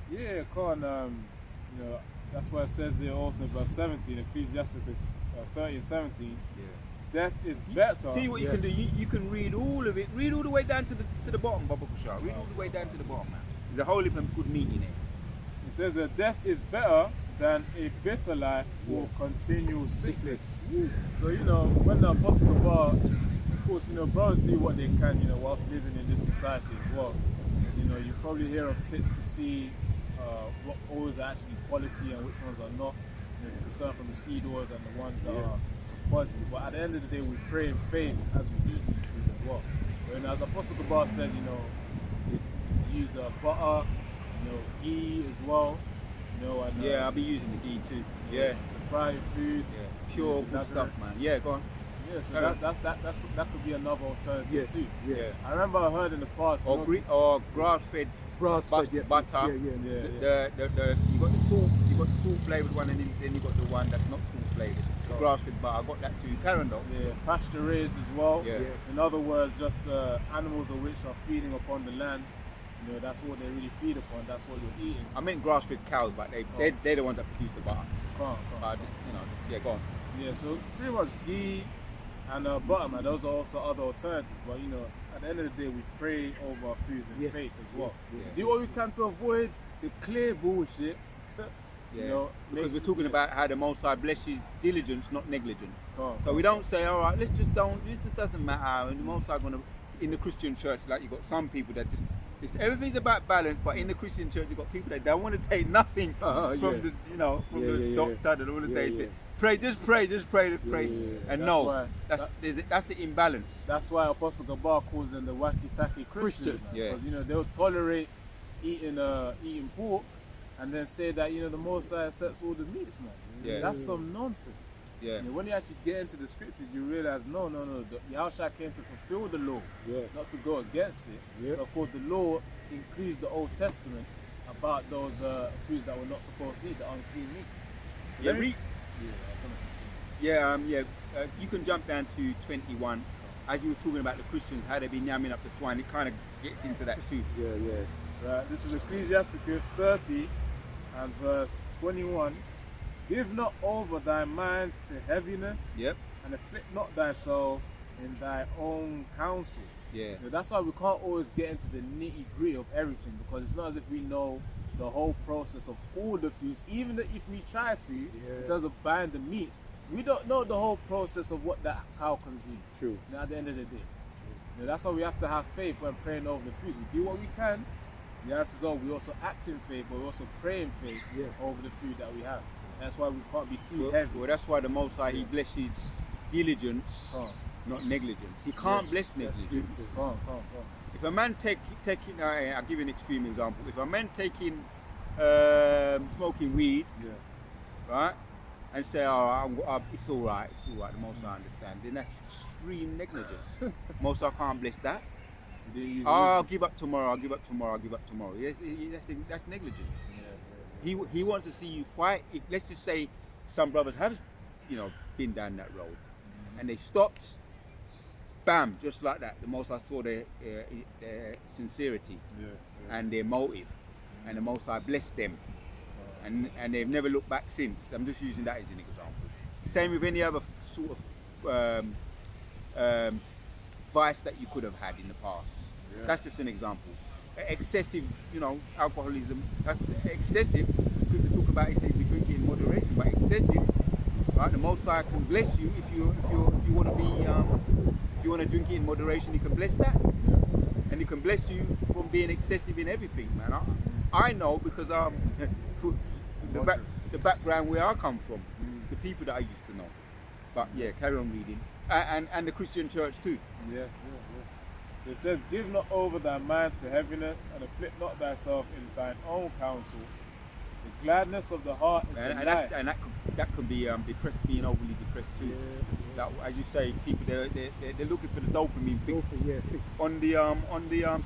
Speaker 3: That's why it says here also, verse 17, Ecclesiasticus 30:17. Death is better.
Speaker 1: Tell you what you can do. You can read all of it. Read all the way down to the bottom, Baba Kushar. Read all the way down to the bottom, man. There's a whole heap of good meat in it.
Speaker 3: It says that death is better than a bitter life or continual sickness. So when the Apostle Gabar, of course, brothers do what they can, whilst living in this society as well. You probably hear of tips to see what oils are actually quality and which ones are not. To discern from the seed oils and the ones that are quality. But at the end of the day, we pray in faith as we eat these foods as well. And as Apostle Gabar said, they use butter, ghee as well. You know, and
Speaker 1: Yeah, I'll be using the ghee too. Yeah.
Speaker 3: to fry your foods.
Speaker 1: Yeah. Pure good
Speaker 3: That's
Speaker 1: stuff, man. Yeah, go on.
Speaker 3: Yeah, so
Speaker 1: Carry on.
Speaker 3: that could be another alternative
Speaker 2: Yes,
Speaker 3: too.
Speaker 2: yes.
Speaker 1: Yeah.
Speaker 3: I remember I heard in the past.
Speaker 1: Or grass-fed
Speaker 2: Grass-fed, yeah.
Speaker 1: butter.
Speaker 2: Yeah.
Speaker 1: You got the salt flavored one, and then you got the one that's not salt flavored. The grass-fed butter. I got that too. Karen though.
Speaker 3: Yeah, pasture raised as well.
Speaker 1: Yeah.
Speaker 2: Yes.
Speaker 3: In other words, just animals of which are feeding upon the land. You know, that's what they really feed upon. That's what you're eating.
Speaker 1: I meant grass-fed cows, but they're the ones that produce the butter.
Speaker 3: Come on.
Speaker 1: Yeah, go on.
Speaker 3: Yeah, so pretty much ghee and butter, man, those are also other alternatives. But you know, at the end of the day, we pray over our foods in
Speaker 2: Yes,
Speaker 3: faith as well.
Speaker 2: yes, yes.
Speaker 3: Do what we can to avoid the clear bullshit.
Speaker 1: Yeah.
Speaker 3: You know,
Speaker 1: Because
Speaker 3: makes-
Speaker 1: we're talking about how the Most High blesses diligence, not negligence.
Speaker 3: Come
Speaker 1: So
Speaker 3: on.
Speaker 1: we don't say, all right, let's just don't. It just doesn't matter. And the Most High gonna in the Christian church, like you got some people that just. Everything's about balance, but in the Christian church, you got people that don't want to take nothing from
Speaker 2: Yeah.
Speaker 1: the, from
Speaker 2: Yeah,
Speaker 1: the
Speaker 2: yeah,
Speaker 1: doctor. They don't want to
Speaker 2: yeah,
Speaker 1: take
Speaker 2: yeah.
Speaker 1: it. Pray, just pray, pray.
Speaker 3: That's
Speaker 1: And no,
Speaker 3: why-
Speaker 1: that's the imbalance.
Speaker 3: That's why Apostle Gabar calls them the wacky-tacky Christians.
Speaker 2: Christians,
Speaker 1: yeah.
Speaker 3: Because, you know, they'll tolerate eating pork and then say that, you know, the Most High set for all the meats, man.
Speaker 1: Yeah.
Speaker 3: That's some nonsense.
Speaker 1: Yeah.
Speaker 3: You know, when you actually get into the scriptures, you realize, no. Yahushua came to fulfill the law,
Speaker 2: Yeah.
Speaker 3: not to go against it.
Speaker 2: Yeah.
Speaker 3: So, of course, the law includes the Old Testament about those foods that we're not supposed to eat, the unclean meats. So
Speaker 1: Yeah,
Speaker 3: let me-
Speaker 1: read.
Speaker 3: I'm gonna continue.
Speaker 1: You can jump down to 21. As you were talking about the Christians, how they be yamming up the swine, it kind of gets into that too.
Speaker 2: Yeah.
Speaker 3: Right, this is Ecclesiasticus 30 and verse 21. Give not over thy mind to heaviness,
Speaker 1: Yep.
Speaker 3: and afflict not thyself in thy own counsel.
Speaker 1: Yeah.
Speaker 3: You know, that's why we can't always get into the nitty gritty of everything, because it's not as if we know the whole process of all the foods. Even if we try to, in terms of buying the meats, we don't know the whole process of what that cow consumes.
Speaker 2: True.
Speaker 3: You know, at the end of the day. You know, that's why we have to have faith when praying over the food. We do what we can. The answer is, we also act in faith, but we also pray in faith over the food that we have. That's why we can't be too heavy.
Speaker 1: Well, that's why the Most High, He blesses diligence, not negligence. He can't bless negligence.
Speaker 3: Come on.
Speaker 1: If a man taking, I'll give you an extreme example. If a man taking smoking weed, right, and say, it's all right, the Most High understand, then that's extreme negligence. Most High can't bless that. I'll give up tomorrow. Yes, that's negligence. He wants to see you fight. If, let's just say some brothers have, been down that road, and they stopped. Bam, just like that. The Most High saw their sincerity and their motive, and the Most High blessed them, and they've never looked back since. I'm just using that as an example. Same with any other sort of vice that you could have had in the past. That's just an example. Excessive, alcoholism. That's excessive. People talk about it, say we drink it in moderation, but excessive. Right, the Most High can bless you if you want to be if you want to drink it in moderation. He can bless that, and He can bless you from being excessive in everything, man. I know because the background where I come from, the people that I used to know. But yeah, carry on reading, and the Christian church too.
Speaker 3: Yeah. So it says, give not over thy mind to heaviness, and afflict not thyself in thine own counsel. The gladness of the heart is delight.
Speaker 1: And that could be depressed, being overly depressed too. That, as you say, people they're looking for the dopamine fix on the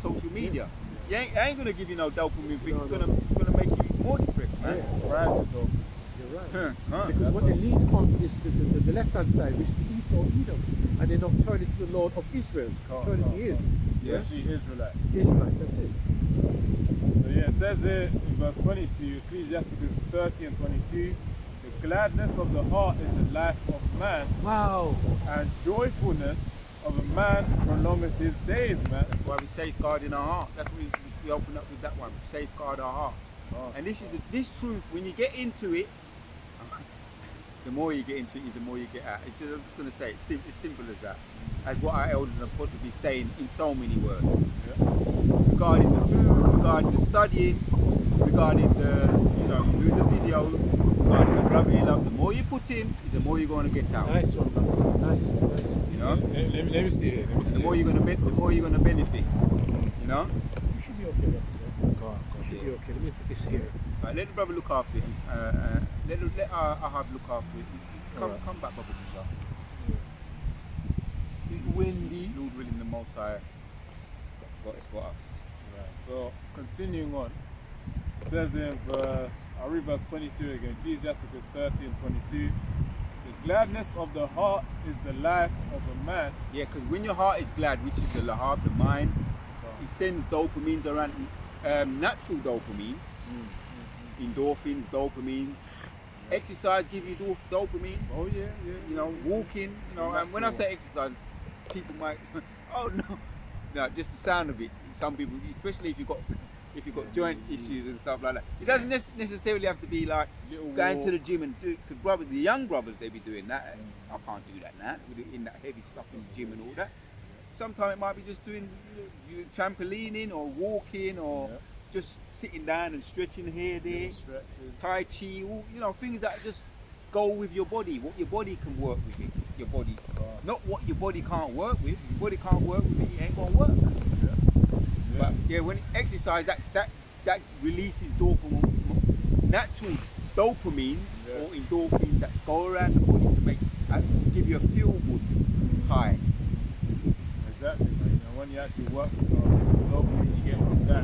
Speaker 1: social media. You ain't gonna give you no dopamine fix. It's gonna make you more depressed, man.
Speaker 2: You're right. Because what they lean onto is the left-hand side, which is Esau, Edom, and they're not turning to the Lord of Israel, turning to Him.
Speaker 3: Especially Israelites.
Speaker 2: Israelite, that's it.
Speaker 3: So it says here in verse 22, Ecclesiasticus 30 and 22, the gladness of the heart is the life of man.
Speaker 2: Wow.
Speaker 3: And joyfulness of a man prolongeth his days, man.
Speaker 1: That's why we safeguard in our heart. That's why we open up with that one. Safeguard our heart. And this is this truth. When you get into it, the more you get into it, the more you get out. It's just, I'm just going to say it's simple as that. As what our elders are possibly saying in so many words. Regarding the food, regarding the studying, regarding the, you do the video, regarding the brother you love. The more you put in, the more you're going to get out.
Speaker 2: Nice one, man. Nice one.
Speaker 3: Let me see it.
Speaker 1: The more you're going to benefit.
Speaker 2: You should be okay, man. You should be okay. Let me put this here.
Speaker 1: Right, let the brother look after it. Let Ahab look after it.
Speaker 3: Alright.
Speaker 1: Come back, brother Musa.
Speaker 2: It's windy.
Speaker 1: Lord willing, the Most High got it for us.
Speaker 3: Right, so continuing on, it says in verse, I'll read verse 22 again, Ecclesiasticus 30 and 22. The gladness of the heart is the life of a man.
Speaker 1: Yeah, because when your heart is glad, which is the lahab, the mind, it sends dopamines around, natural dopamines, endorphins, dopamines. Exercise give you dopamines.
Speaker 3: Oh yeah, yeah.
Speaker 1: You know, walking. You know, and when I say exercise, people might, oh no, just the sound of it. Some people, especially if you've got joint issues and stuff like that, it doesn't necessarily have to be like
Speaker 3: Little
Speaker 1: going
Speaker 3: walk.
Speaker 1: to the gym and do. Because brothers, the young brothers, they be doing that. I can't do that now. In that heavy stuff in the gym and all that. Sometimes it might be just doing trampolining or walking or just sitting down and stretching here, there,
Speaker 3: Little stretches.
Speaker 1: Tai Chi, all, you know, things that just go with your body, what your body can work with it, your body. Not what your body can't work with. Your body can't work with it, it ain't gonna work. But yeah, when you exercise, that releases dopamine, natural dopamines or endorphins that go around the body to make, give you a feel good high.
Speaker 3: Exactly, man. You know, when you actually work for something, the dopamine you get from that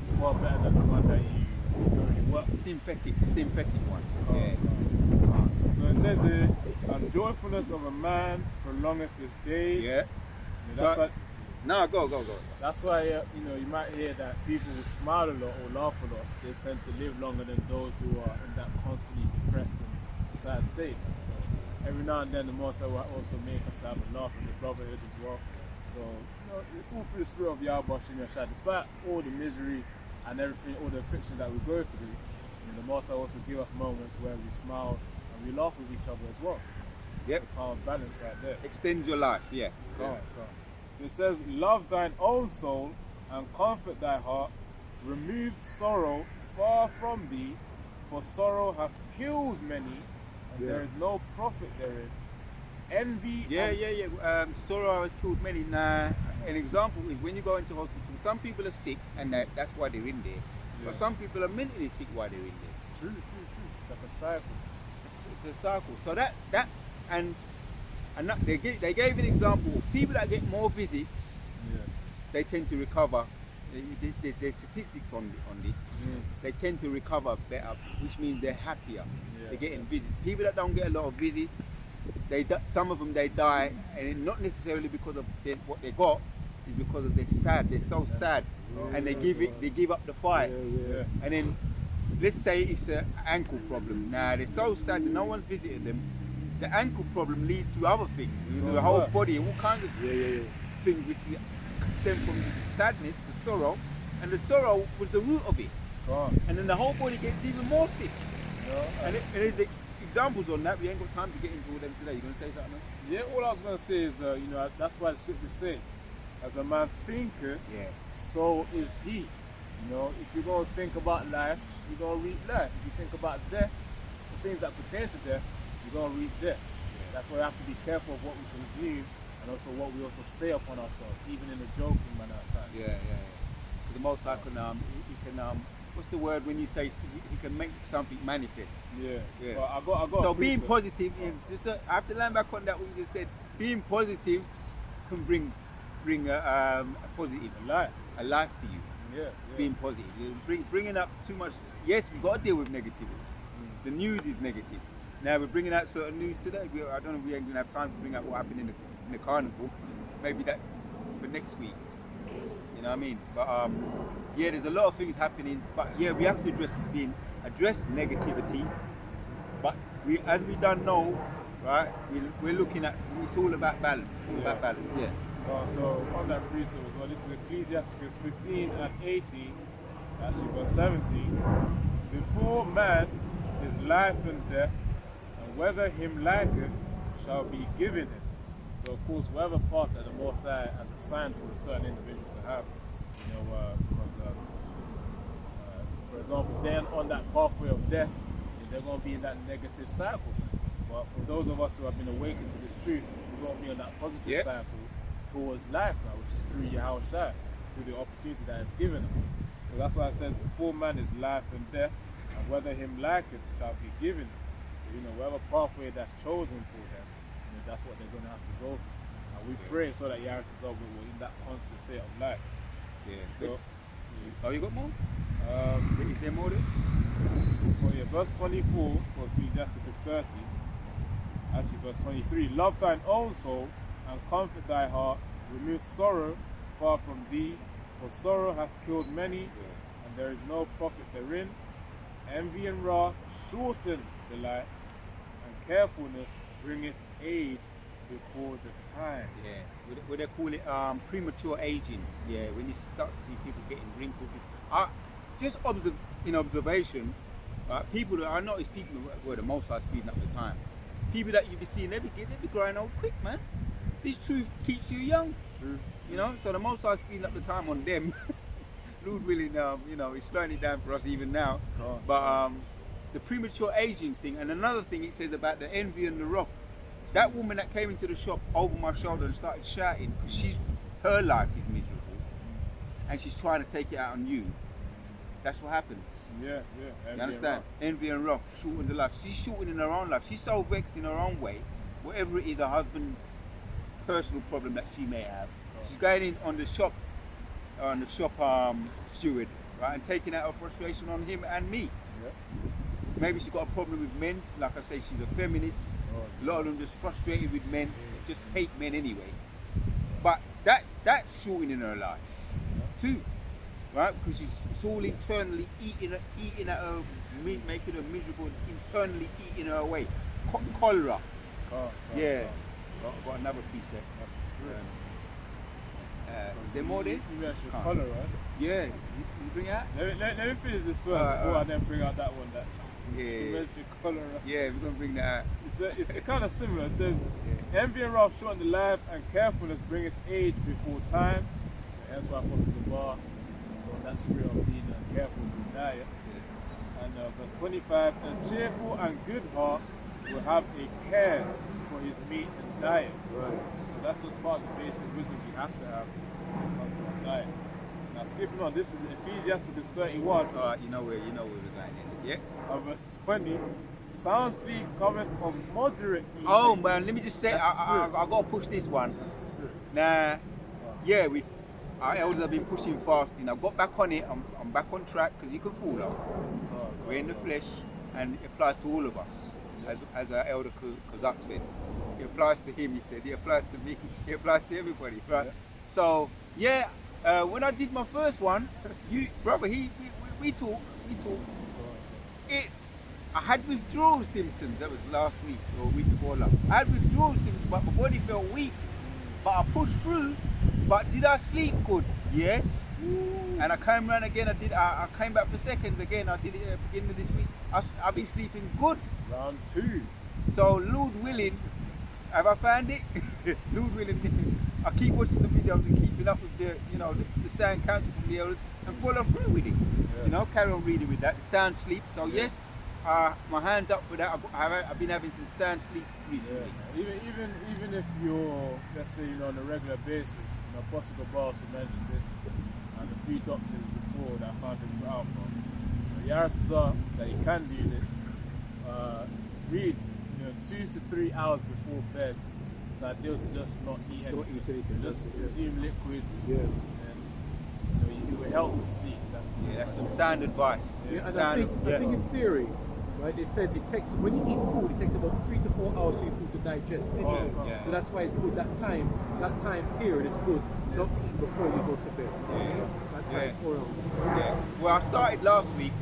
Speaker 3: is far better than the one that you already work for.
Speaker 1: Synthetic one.
Speaker 3: So it says here, and joyfulness of a man prolongeth his days.
Speaker 1: Yeah.
Speaker 3: You know, that's
Speaker 1: So-
Speaker 3: why.
Speaker 1: No, go.
Speaker 3: That's why you know, you might hear that people who smile a lot or laugh a lot, they tend to live longer than those who are in that constantly depressed and sad state. So every now and then, the Most High will also make us have a laugh in the brotherhood as well. So you know, it's all through the spirit of Yahweh Shem Yahshua. Despite all the misery and everything, all the afflictions that we go through, you know, the Most High also give us moments where we smile and we laugh with each other as well.
Speaker 1: Yep.
Speaker 3: The power of balance right there.
Speaker 1: Extends your life, yeah.
Speaker 3: Calm. So it says, love thine own soul and comfort thy heart. Remove sorrow far from thee, for sorrow hath killed many, and there is no profit therein. Envy.
Speaker 1: Yeah. Sorrow has killed many. Now, an example is when you go into hospital, some people are sick and that's why they're in there. But some people are mentally sick while they're in there.
Speaker 3: True. It's like a cycle.
Speaker 1: It's a cycle. So they gave an example of people that get more visits, they tend to recover. There's statistics on this. They tend to recover better, which means they're happier. They're getting visits. People that don't get a lot of visits, some of them they die, and not necessarily because of what they got, is because of they're sad. They're so sad, and they give up the fight. And then let's say it's an ankle problem. Now they're so sad that no one's visiting them. The ankle problem leads to other things, the whole body, all kinds of things which stem from the sadness, the sorrow, and the sorrow was the root of it. And then the whole body gets even more sick. And there's examples on that. We ain't got time to get into all them today. You gonna say something?
Speaker 3: Yeah, all I was gonna say is, you know, that's why the scriptures say, as a man thinketh, so is he. You know, if you're gonna think about life, you're gonna reap life. If you think about death, the things that pertain to death, you're gonna reap death. That's why we have to be careful of what we consume and also what we also say upon ourselves, even in a joking manner at times.
Speaker 1: The Most High can, he can, what's the word when you say he can make something manifest?
Speaker 3: But I got.
Speaker 1: So being positive, I have to land back on that what you just said. Being positive can bring a positive a life to you. Being positive, bringing up too much. Yes, we got to deal with negativity. The news is negative. Now we're bringing out certain news today. I don't know if we ain't gonna have time to bring out what happened in the carnival. Maybe that for next week. You know what I mean? But there's a lot of things happening. But we have to address negativity. But as we don't know, right? We're looking at. It's all about balance. It's all about balance.
Speaker 3: So on that precept as well, this is Ecclesiasticus 15 and 18, actually verse 17. Before man is life and death, and whether him liketh shall be given him. So of course, whatever path that the Most High has assigned for a certain individual to have, you know, because for example, if they're on that pathway of death, they're going to be in that negative cycle. But for those of us who have been awakened to this truth, we're going to be on that positive cycle towards life now, which is through Yahweh Shai, through the opportunity that it's given us. So that's why it says, before man is life and death, and whether him liketh shall be given. So, whatever pathway that's chosen for them, that's what they're going to have to go through. And we pray so that Yaratazar will in that constant state of life.
Speaker 1: Yeah.
Speaker 3: So,
Speaker 1: Oh, you got more?
Speaker 3: um,
Speaker 1: Is there more there?
Speaker 3: well, yeah, verse 24 for Ecclesiasticus 30, actually verse 23, love thine own soul and comfort thy heart, remove sorrow far from thee, for sorrow hath killed many, and there is no profit therein. Envy and wrath shorten the life, and carefulness bringeth age before the time.
Speaker 1: Yeah, what they call it, premature aging. Yeah, when you start to see people getting wrinkled. Just in observation, people that I notice people were the most are speeding up the time. People that you be seeing, they be growing old quick, man. This truth keeps you young.
Speaker 3: True.
Speaker 1: So the most are speeding up the time on them. Lord willing, he's slowing it down for us even now.
Speaker 3: Oh.
Speaker 1: But the premature aging thing, and another thing it says about the envy and the wrath. That woman that came into the shop over my shoulder and started shouting because her life is miserable and she's trying to take it out on you. That's what happens.
Speaker 3: Yeah.
Speaker 1: You understand? Envy and wrath shorten the life. She's shortening her own life. She's so vexed in her own way, whatever it is, her husband personal problem that she may have. She's going in on the shop steward, right, and taking out her frustration on him and me.
Speaker 3: Yeah.
Speaker 1: Maybe she's got a problem with men. Like I say, she's a feminist. A lot of them just frustrated with men, just hate men anyway. But that's shortening her life too, right? Because it's all internally eating at her, making her miserable, internally eating her away. Cholera. Yeah. Got another piece there.
Speaker 3: That's the spirit.
Speaker 1: Is there more there?
Speaker 3: You mentioned colour, right?
Speaker 1: Yeah. You bring it out?
Speaker 3: Let me finish this first before I then bring out that one. You
Speaker 1: Yeah.
Speaker 3: mentioned colour.
Speaker 1: Yeah, we're gonna bring that out.
Speaker 3: It's kind of similar. It says, envy and wrath shorten the life, and carefulness bringeth age before time. And that's why Apostle the bar. So that spirit of being careful with diet. And verse 25, a cheerful and good heart will have a care for his meat and diet.
Speaker 2: Right.
Speaker 3: So that's just part of the basic wisdom we have to have when it comes to our diet. Now skipping on, this is Ecclesiasticus 31.
Speaker 1: Alright, you know where we're going in. Yeah.
Speaker 3: Verse 20, sound sleep cometh of moderate eating.
Speaker 1: Oh man, let me just say,
Speaker 3: That's the spirit.
Speaker 1: I gotta push this one.
Speaker 3: That's the spirit.
Speaker 1: Now, yeah, our elders have been pushing fasting. I've got back on it. I'm back on track because you can fall off. We're in the flesh, and it applies to all of us, as our elder Kazak said. It applies to him. He said it applies to me. It applies to everybody, right?
Speaker 3: Yeah.
Speaker 1: So yeah, when I did my first one, we talked. I had withdrawal symptoms. That was last week or week before last. I had withdrawal symptoms, but my body felt weak. But I pushed through. But did I sleep good? Yes. And I came around again. I came back for seconds again. I did it at the beginning of this week. I've been sleeping good.
Speaker 3: Round 2.
Speaker 1: So Lord willing, have I found it? Lord willing, I keep watching the videos and keeping up with the sound counsel from the elders and follow through with it.
Speaker 3: Yeah.
Speaker 1: Carry on reading with that. The sound sleep. So yes, my hands up for that. I've been having some sound sleep recently.
Speaker 3: Yeah. Even if you're, let's say, on a regular basis, Apostle Barnes mentioned this, and the 3 doctors before that I found this out from. The Yaratazar that you can do this. Read 2 to 3 hours before bed. It's ideal to just not eat anything.
Speaker 2: Don't eat anything.
Speaker 3: Just consume liquids.
Speaker 2: Yeah.
Speaker 3: And it will help with sleep. That's
Speaker 1: Some sound advice.
Speaker 2: Yeah, and
Speaker 1: Sound,
Speaker 2: I think in theory, right, they said when you eat food, it takes about 3 to 4 hours for your food to digest.
Speaker 1: Yeah.
Speaker 2: So that's why it's good. That time period is good not to eat before you go to bed. That time, 4 hours.
Speaker 1: Yeah. Well, I started last week.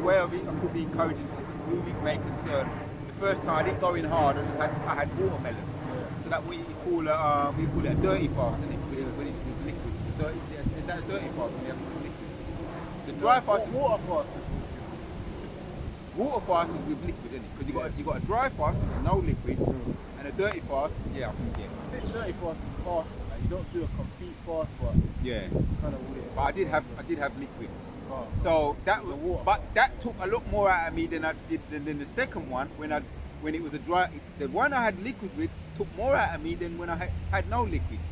Speaker 1: Where I could be encouraging may concern. The first time I didn't go in hard. I had watermelon. So that we call it a dirty fast, isn't it? When it's with liquids. Is that a dirty fast when you have liquids? The dry fast.
Speaker 3: Water fast is
Speaker 1: Water fast is with liquids, isn't it? Because you got a dry fast which is no liquids, and a dirty fast. Yeah, I think
Speaker 3: dirty fast is fasting. Like you don't do a complete fast, but
Speaker 1: yeah.
Speaker 3: it's kind of weird.
Speaker 1: But I did have liquids.
Speaker 3: Oh.
Speaker 1: So that
Speaker 3: It's a
Speaker 1: was,
Speaker 3: water
Speaker 1: but
Speaker 3: fast.
Speaker 1: that took a lot more out of me than I did than the second one when it was a dry. The one I had liquid with took more out of me than when I had no liquids,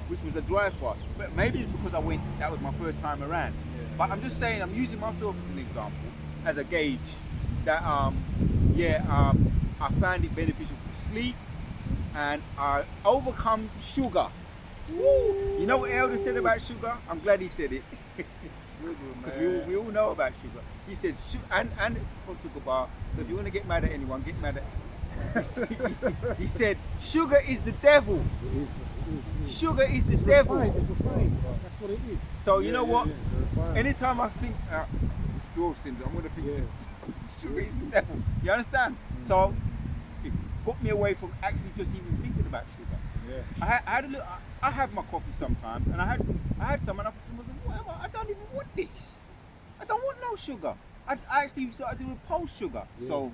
Speaker 1: which was a dry fast. But maybe it's because that was my first time around.
Speaker 3: Yeah.
Speaker 1: But I'm just saying, I'm using myself as an example. as a gauge that I found it beneficial for sleep, and I overcome sugar. Woo! You know what Elder said about sugar? I'm glad he said it.
Speaker 3: Sugar,
Speaker 1: Because we all know about sugar. He said, and for sugar bar, so if you want to get mad at anyone, get mad at he said, sugar is the devil.
Speaker 2: It is, it is.
Speaker 1: Sugar is the
Speaker 2: It's
Speaker 1: devil.
Speaker 2: refined, it's refined. That's what it is.
Speaker 1: So you know what?
Speaker 2: It's refined.
Speaker 1: Anytime I think withdrawal syndrome, I'm going to think sugar is the devil. You understand? So it's got me away from actually just even thinking about sugar.
Speaker 3: Yeah.
Speaker 1: I had a little, I have my coffee sometimes, and I had some, and I thought, whatever, I don't even want this. I don't want no sugar. I actually started doing post sugar.
Speaker 2: Yeah.
Speaker 1: So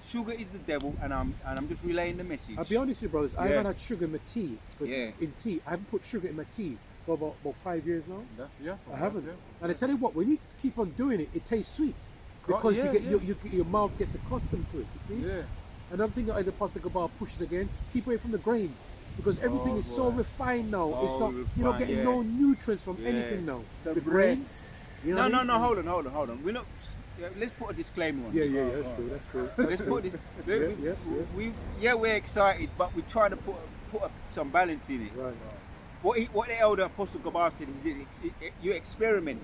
Speaker 1: sugar is the devil, and I'm just relaying the message.
Speaker 2: I'll be honest with you, brothers. I
Speaker 1: Yeah.
Speaker 2: haven't had sugar in my tea. But
Speaker 1: Yeah.
Speaker 2: in tea, I haven't put sugar in my tea for about 5 years now.
Speaker 3: That's
Speaker 2: I haven't. And I tell you what, when you keep on doing it, it tastes sweet because
Speaker 3: yeah,
Speaker 2: your mouth gets accustomed to it. You see.
Speaker 3: Yeah.
Speaker 2: Another thing that the Pastor Gabar pushes again: keep away from the grains because everything is so
Speaker 3: boy.
Speaker 2: refined now. It's
Speaker 1: Oh,
Speaker 2: not you're not
Speaker 1: refined,
Speaker 2: getting
Speaker 1: yeah.
Speaker 2: no nutrients from
Speaker 1: Yeah.
Speaker 2: anything now.
Speaker 3: The
Speaker 2: grains. You know
Speaker 1: No,
Speaker 2: what I mean?
Speaker 1: hold on. We're not. Let's put a disclaimer on.
Speaker 2: Yeah,
Speaker 1: this.
Speaker 2: yeah, that's true. That's true.
Speaker 1: Let's put this.
Speaker 2: Yeah.
Speaker 1: We're excited, but we try to put some balance in it.
Speaker 2: Right.
Speaker 1: What the elder Apostle Gabar said is you experiment.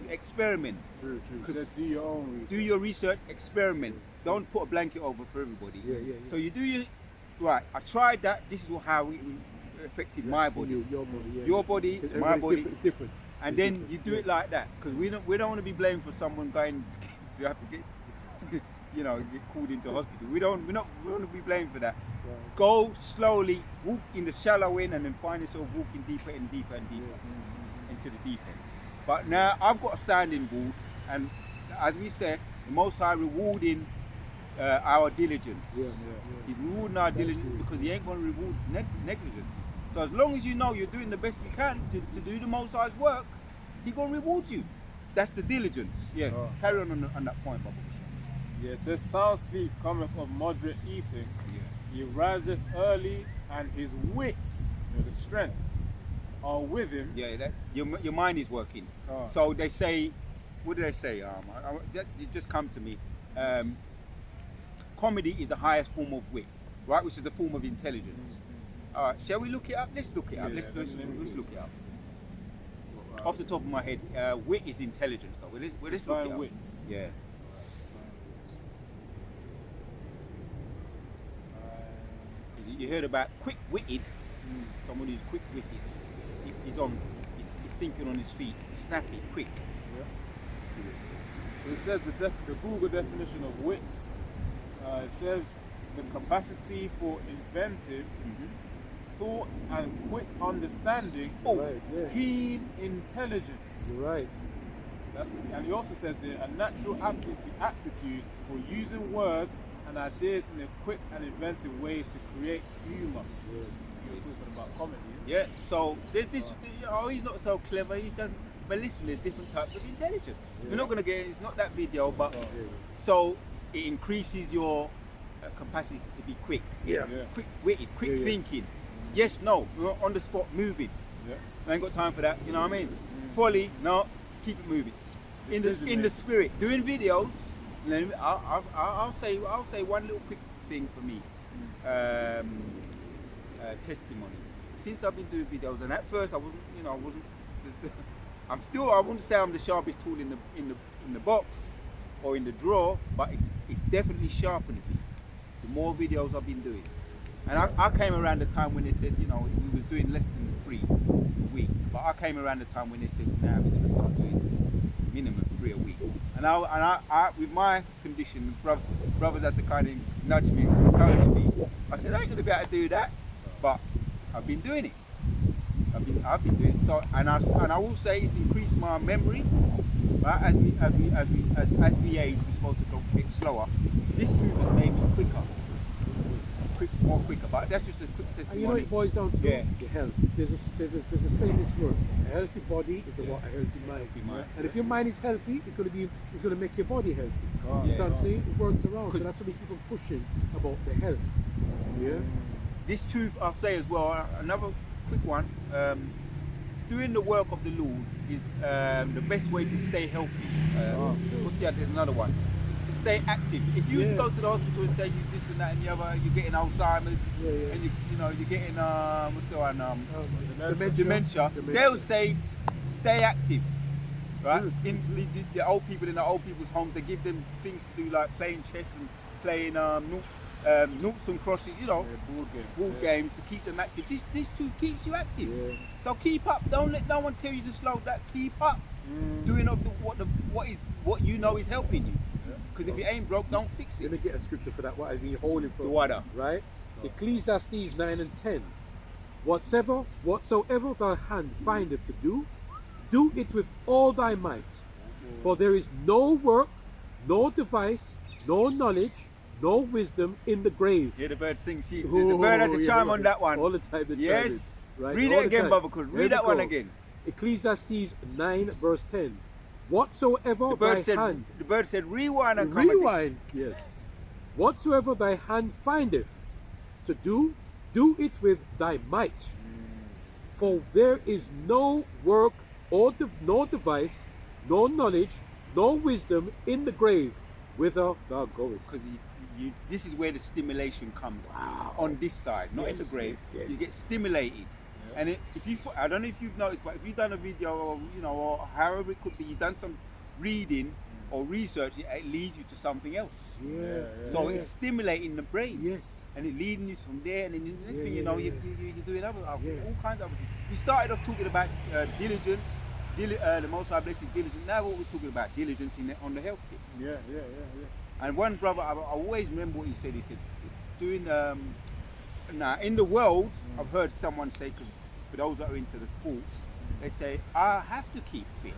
Speaker 3: True.
Speaker 1: 'Cause
Speaker 3: Just do your own research.
Speaker 1: Do your research, experiment. Don't put a blanket over for everybody.
Speaker 2: Yeah.
Speaker 1: So you do your right. I tried that. This is how it affected my
Speaker 2: So
Speaker 1: body.
Speaker 2: your body. Yeah.
Speaker 1: Your body,
Speaker 2: Everybody's
Speaker 1: my body,
Speaker 2: different. It's different.
Speaker 1: and
Speaker 2: It's
Speaker 1: then
Speaker 2: different.
Speaker 1: you do it like that because we don't want to be blamed for someone going to have to get get called into hospital. We don't want to be blamed for that.
Speaker 2: Right.
Speaker 1: Go slowly, walk in the shallow end, and then find yourself walking deeper and deeper and deeper into the deep end. But now I've got a sounding board, and as we said, the Most High rewarding our diligence.
Speaker 2: Yeah.
Speaker 1: He's rewarding our diligence
Speaker 2: good.
Speaker 1: because he ain't going to reward negligence. So as long as you know you're doing the best you can to do the Most High's work, he's going to reward you. That's the diligence. Yeah.
Speaker 3: Oh.
Speaker 1: Carry on that point, Baba.
Speaker 3: Yeah, it says sound sleep cometh of moderate eating.
Speaker 1: Yeah.
Speaker 3: He riseth early, and his wits, the strength, are with him.
Speaker 1: Yeah, that your mind is working.
Speaker 3: Oh.
Speaker 1: So they say, what do they say? It just come to me. Comedy is the highest form of wit, right? Which is the form of intelligence. All right, shall we look it up? Let's look it up.
Speaker 3: Yeah,
Speaker 1: Let's look it up.
Speaker 3: Right.
Speaker 1: Off the top of my head, wit is intelligence, though. Let's look it up.
Speaker 3: Wits.
Speaker 1: Yeah. You heard about quick-witted. Someone who's quick-witted. He's thinking on his feet, snappy, quick.
Speaker 3: Yeah. So it says the Google definition of wits. It says the capacity for inventive thought and quick understanding,
Speaker 2: Right, yeah.
Speaker 3: keen intelligence.
Speaker 2: You're right.
Speaker 3: And he also says here a natural aptitude for using words and ideas in a quick and inventive way to create humor.
Speaker 2: Yeah.
Speaker 3: You're talking about comedy.
Speaker 1: Yeah. So there's this. Oh, he's not so clever. He doesn't. But listen, there's different types of intelligence.
Speaker 2: Yeah.
Speaker 1: We're not gonna get. It's not that video, but
Speaker 3: Oh.
Speaker 2: Yeah.
Speaker 1: so it increases your capacity to be quick,
Speaker 2: Yeah.
Speaker 3: Yeah.
Speaker 1: quick-witted, quick
Speaker 2: Yeah, yeah.
Speaker 1: thinking. Yes, no, we're on the spot moving.
Speaker 3: Yeah.
Speaker 1: I ain't got time for that. You know what I mean? Folly, no, keep it moving.
Speaker 3: Decision
Speaker 1: In the
Speaker 3: making.
Speaker 1: spirit, doing videos. And then I'll say one little quick thing for me. Testimony. Since I've been doing videos, and at first I wasn't. I'm still. I wouldn't say I'm the sharpest tool in the box or in the drawer, but it's definitely sharpened me. The more videos I've been doing, and I came around the time when they said, we was doing less than 3 a week, but I came around the time when they said, now we're gonna start doing minimum 3 a week. And I with my condition, brothers had to kind of nudge me, encourage me. I said, I ain't gonna be able to do that, but I've been doing it. I've been doing it. So, and I will say it's increased my memory. Right? As we age, we're supposed to go a bit slower. This truth has made me more quicker. But that's just a quick
Speaker 2: And
Speaker 1: testimony.
Speaker 2: you know it boils down to
Speaker 1: Yeah.
Speaker 2: your health. There's a saying in this word: a healthy body is about a healthy mind.
Speaker 1: Healthy mind.
Speaker 2: And if your mind is healthy, it's gonna make your body healthy.
Speaker 3: Oh,
Speaker 2: You
Speaker 3: yeah.
Speaker 2: see what I'm saying? It works around. So that's why we keep on pushing about the health. Yeah.
Speaker 1: This truth I'll say as well, another quick one, doing the work of the Lord is the best way to stay healthy.
Speaker 3: Oh, sure.
Speaker 1: There's another one. stay active. If you was to
Speaker 2: Yeah.
Speaker 1: go to the hospital and say you this and that and the other, you're getting Alzheimer's,
Speaker 2: Yeah, yeah.
Speaker 1: and you know you're getting what's the one
Speaker 2: Dementia.
Speaker 1: they'll say stay active, right?
Speaker 2: True, true,
Speaker 1: in
Speaker 2: true.
Speaker 1: the old people in the old people's homes, they give them things to do like playing chess and playing noughts and crosses, you know, ball games to keep them active. This too keeps you active.
Speaker 2: Yeah.
Speaker 1: So keep up. Don't let no one tell you to slow down. Keep up doing of what you know is helping you. Because if it ain't broke, don't fix
Speaker 2: Let
Speaker 1: it.
Speaker 2: me get a scripture for that. What I've been holding for.
Speaker 1: The water.
Speaker 2: Right? Ecclesiastes 9 and 10. Whatsoever thy hand findeth to do, do it with all thy might. For there is no work, no device, no knowledge, no wisdom in the grave.
Speaker 1: Yeah, the bird sings. The
Speaker 2: Oh,
Speaker 1: bird has a
Speaker 2: yeah,
Speaker 1: chime
Speaker 2: right.
Speaker 1: on that one.
Speaker 2: All the time they chime
Speaker 1: Yes.
Speaker 2: in, right?
Speaker 1: Read
Speaker 2: All
Speaker 1: it
Speaker 2: the
Speaker 1: again,
Speaker 2: time.
Speaker 1: Baba Kud.
Speaker 2: Here
Speaker 1: Read
Speaker 2: we
Speaker 1: that one
Speaker 2: go.
Speaker 1: again.
Speaker 2: Ecclesiastes 9 verse 10. Whatsoever
Speaker 1: The bird
Speaker 2: thy
Speaker 1: said.
Speaker 2: hand
Speaker 1: The bird said, rewind and come again.
Speaker 2: rewind, yes. Whatsoever thy hand findeth to do, do it with thy might. For there is no work or no device, no knowledge, no wisdom in the grave whither thou goest.
Speaker 1: Because this is where the stimulation comes on this side, not in the
Speaker 2: Yes,
Speaker 1: grave.
Speaker 2: yes, yes.
Speaker 1: You get stimulated, and if you, I don't know if you've noticed, but if you've done a video or or however it could be, you've done some reading or research, it leads you to something else.
Speaker 2: Yeah.
Speaker 1: So it's stimulating the brain,
Speaker 2: Yes.
Speaker 1: and it leading you from there, and then the next
Speaker 2: Yeah,
Speaker 1: thing you
Speaker 2: yeah,
Speaker 1: know,
Speaker 2: yeah.
Speaker 1: you're doing other
Speaker 2: Yeah.
Speaker 1: all kinds of other things. We started off talking about diligence. The Most High blessed diligence. Now what we're talking about diligence on the health tip.
Speaker 3: Yeah.
Speaker 1: And one brother, I always remember what he said. He said, doing now in the world, I've heard someone say, 'cause for those that are into the sports, they say I have to keep fit.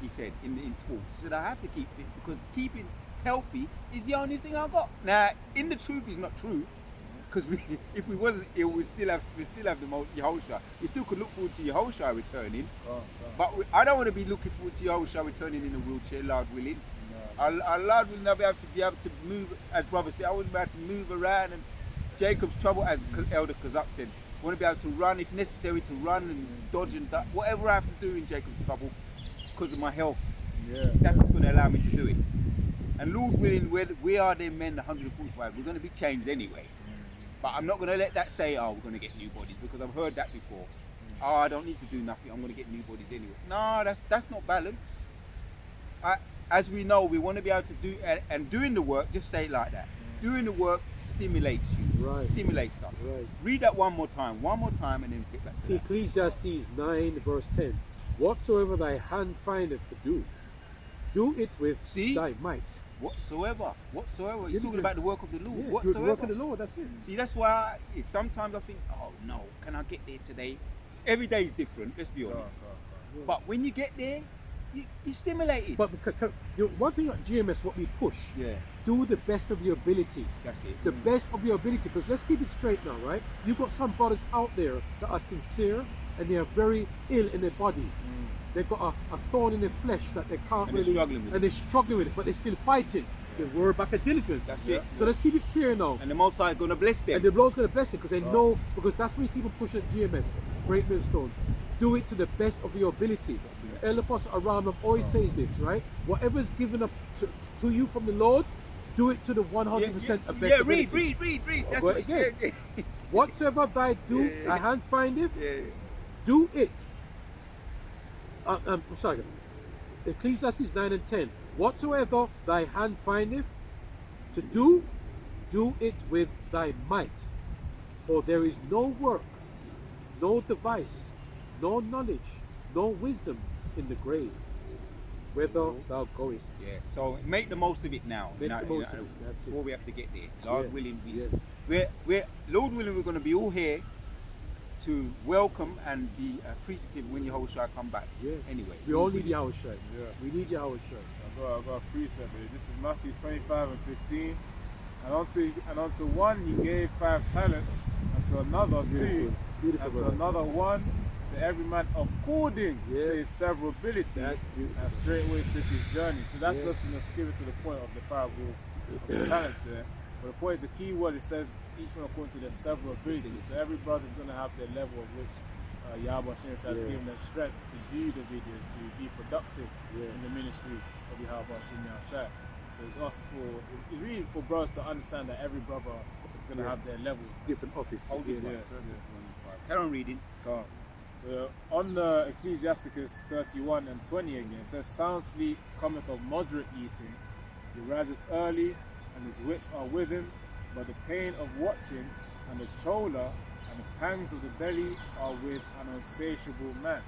Speaker 1: He said in sports, he said I have to keep fit because keeping healthy is the only thing I've got. Now, in the truth, is not true. Because if we wasn't ill, we still have the Yehoshua. We still could look forward to Yehoshua returning. But I don't want to be looking forward to Yehoshua returning in a wheelchair, Lord willing. Our Lord will not be able to move, as brother said. I wouldn't be able to move around. And Jacob's trouble, as Elder Kazak said, I want to be able to run if necessary, to run and dodge and duck, whatever I have to do in Jacob's trouble, because of my health. That's what's going to allow me to do it. And Lord willing, we are them men, the 145. We're going to be changed anyway. But I'm not going to let that say, oh, we're going to get new bodies, because I've heard that before. Oh, I don't need to do nothing. I'm going to get new bodies anyway. No, that's not balance. As we know, we want to be able to do, and doing the work, just say it like that. Doing the work stimulates you,
Speaker 2: Right.
Speaker 1: stimulates us.
Speaker 2: Right.
Speaker 1: Read that one more time, and then get back to that.
Speaker 2: Ecclesiastes 9 verse 10. Whatsoever thy hand findeth to do, do it with
Speaker 1: See?
Speaker 2: thy might.
Speaker 1: Whatsoever. He's
Speaker 2: Diligence.
Speaker 1: talking about the work of the Lord.
Speaker 2: Yeah, do the
Speaker 1: Whatsoever.
Speaker 2: work of the Lord, that's it.
Speaker 1: See, that's why sometimes I think, oh no, can I get there today? Every day is different, let's be honest. But when you get there, you're stimulated.
Speaker 2: But one thing at GMS, what we push,
Speaker 1: Yeah,
Speaker 2: do the best of your ability.
Speaker 1: that's it.
Speaker 2: The best of your ability, because let's keep it straight now, right? You've got some brothers out there that are sincere and they are very ill in their body. They've got a thorn in their flesh that they can't
Speaker 1: And they're
Speaker 2: really,
Speaker 1: struggling with
Speaker 2: and they're struggling with it, but they're still fighting. The word back at diligence.
Speaker 1: That's it.
Speaker 2: So let's keep it fair now.
Speaker 1: And the Most High is going to bless them.
Speaker 2: And the Lord's going to bless it because they know, because that's when you keep on pushing at GMS, Great Millstone. Do it to the best of your ability. El Apostle Aram always says this, right? Whatever's given up to you from the Lord, do it to the 100% of best ability.
Speaker 1: read. That's
Speaker 2: go
Speaker 1: what
Speaker 2: again. Whatsoever thy thy hand findeth,
Speaker 1: Yeah.
Speaker 2: do it. Sorry. Ecclesiastes 9 and 10. Whatsoever thy hand findeth to do, do it with thy might. For there is no work, no device, no knowledge, no wisdom in the grave, whither thou goest.
Speaker 1: Yeah. So make the most of it now.
Speaker 2: Make the most of it. That's
Speaker 1: Before
Speaker 2: it.
Speaker 1: we have to get there. Lord
Speaker 2: Yeah,
Speaker 1: willing,
Speaker 2: yeah.
Speaker 1: Lord willing, we're going to be all here to welcome and be appreciative when Yehoshua come back.
Speaker 2: Yeah.
Speaker 1: Anyway.
Speaker 2: We all need Yahushua.
Speaker 3: Yeah.
Speaker 2: We need Yahushua.
Speaker 3: I got a precept here. This is Matthew 25 and 15. And unto one he gave 5 talents, and to another 2,
Speaker 2: Beautiful,
Speaker 3: and to
Speaker 2: brother.
Speaker 3: another 1, to every man according
Speaker 2: Yeah.
Speaker 3: to his several ability.
Speaker 2: That's beautiful.
Speaker 3: And straightway took his journey. So that's
Speaker 2: Yeah.
Speaker 3: just skipping to the point of the parable of the talents there. But the point, the key word, it says each one according to their several abilities. So every brother's going to have their level of which Yahweh Hashem has
Speaker 2: Yeah.
Speaker 3: given them strength to do the videos, to be productive
Speaker 2: Yeah.
Speaker 3: in the ministry of Yahweh Hashem Yahshua. So So it's us it's really for brothers to understand that every brother is going to have their levels.
Speaker 2: Different office.
Speaker 1: Hold this one. Carry on reading.
Speaker 3: Go on. So on Ecclesiasticus 31 and 20 again, it says, sound sleep cometh of moderate eating. He riseth early, and his wits are with him. But the pain of watching, and the choler, and the pangs of the belly are with an unsatiable man.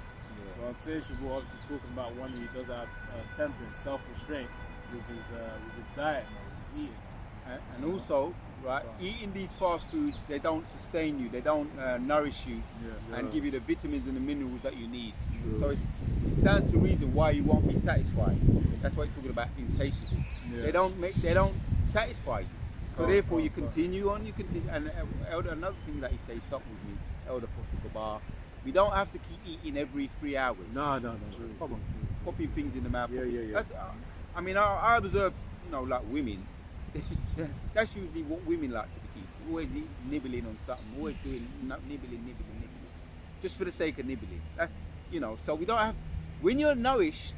Speaker 3: So unsatiable, obviously talking about one who does have temperance, self-restraint with his diet, with his eating.
Speaker 1: And also, right, eating these fast foods, they don't sustain you, they don't nourish you and give you the vitamins and the minerals that you need. So it stands to reason why you won't be satisfied. That's why you're talking about insatiable. They don't satisfy you. So therefore you continue on, and Elder, another thing that he says, stop with me, Elder Apostle Kabar, we don't have to keep eating every 3 hours.
Speaker 2: No.
Speaker 1: Come on, popping things in the mouth.
Speaker 2: Yeah.
Speaker 1: That's, I mean, I observe, like women, that's usually what women like to be eating. Always nibbling on something, always doing nibbling. Just for the sake of nibbling. That's, so we don't have, when you're nourished,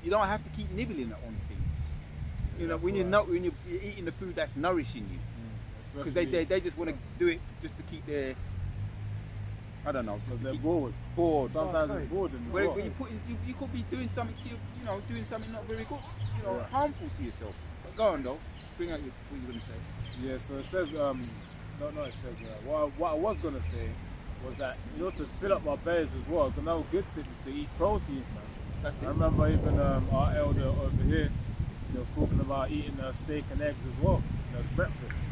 Speaker 1: you don't have to keep nibbling on things. When you're eating the food that's nourishing you. Because they just want to do it just to keep their, I don't know.
Speaker 3: Because they're bored. Sometimes it's bored.
Speaker 1: Well, you could be doing something to doing something not very good, harmful to yourself. But go on though, bring out what you're going to say.
Speaker 3: Yeah, so it says, it says, what I was going to say was that, to fill up my bellies as well, another good tip is to eat proteins, man. I remember even our elder over here, he was talking about eating steak and eggs as well, breakfast.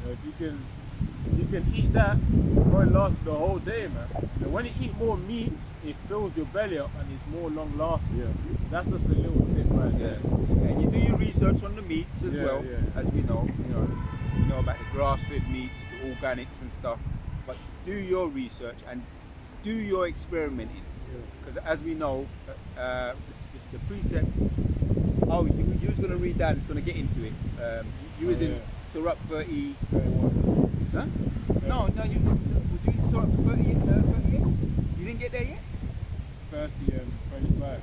Speaker 3: If you can eat that, it probably lasts the whole day, man. And when you eat more meats, it fills your belly up and it's more long lasting. So that's just a little tip right there.
Speaker 1: And you do your research on the meats as well, as we know. You know about the grass-fed meats, the organics and stuff. But do your research and do your experimenting. Because as we know, the precept. Oh, you was going to read that. It's going to get into it. You was in Surah 30. Huh? No, you in Surah 38? You didn't get there yet?
Speaker 3: 30 and 25.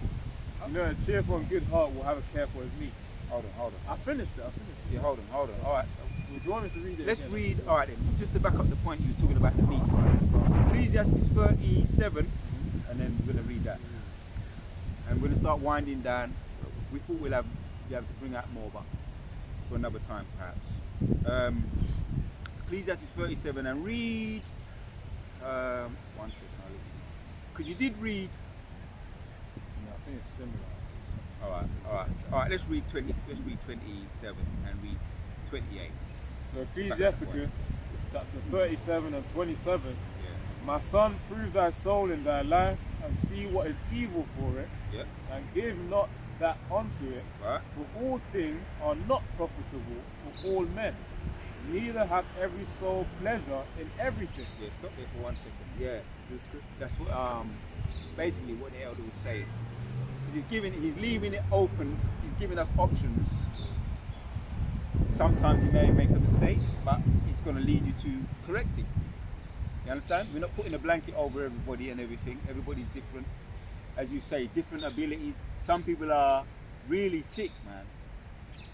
Speaker 3: A cheerful and good heart will have a care for his meat.
Speaker 1: Hold on.
Speaker 3: I finished it.
Speaker 1: Yeah, hold on. All right.
Speaker 3: If you want me to read it
Speaker 1: Let's
Speaker 3: again,
Speaker 1: read, all right then, just to back up the point you were talking about the meat, right? Ecclesiastes 37, and then we're going to read that. And we're going to start winding down. We thought we'll be able to bring out more, but for another time perhaps. Ecclesiastes 37, and read, one second, because you did read.
Speaker 3: No, I think it's similar.
Speaker 1: All right. Let's read 27 and read 28.
Speaker 3: So Ecclesiasticus chapter 37 and 27. My son, prove thy soul in thy life, and see what is evil for it, and give not that unto it. For all things are not profitable for all men, neither hath every soul pleasure in everything.
Speaker 1: Yeah, stop there for 1 second. Yes, that's what basically what the elder was saying. He's leaving it open. He's giving us options. Sometimes you may make a mistake, but it's going to lead you to correcting. You understand? We're not putting a blanket over everybody and everything. Everybody's different. As you say, different abilities. Some people are really sick, man.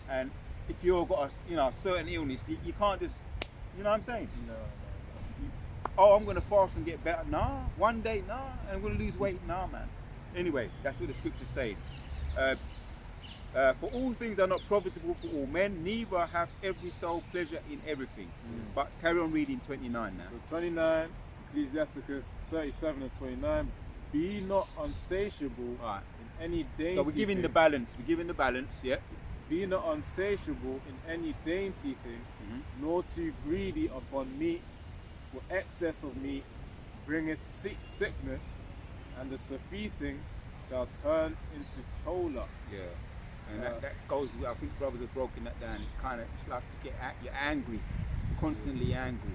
Speaker 1: And if you've got a certain illness, you can't just, you know what I'm saying?
Speaker 3: No.
Speaker 1: Oh, I'm going to fast and get better. Nah. One day, nah. I'm going to lose weight. Nah, man. Anyway, that's what the scripture's saying. For all things are not profitable for all men, neither hath every soul pleasure in everything. But carry on reading 29 now.
Speaker 3: So 29, Ecclesiasticus 37 and 29. Be not unsatiable in any dainty
Speaker 1: So we're giving the balance. Yeah.
Speaker 3: Be not unsatiable in any dainty thing, nor too greedy upon meats, for excess of meats bringeth sickness, and the surfeiting shall turn into choler.
Speaker 1: Yeah. And that goes, I think brothers have broken that down. It's like you're angry, constantly angry.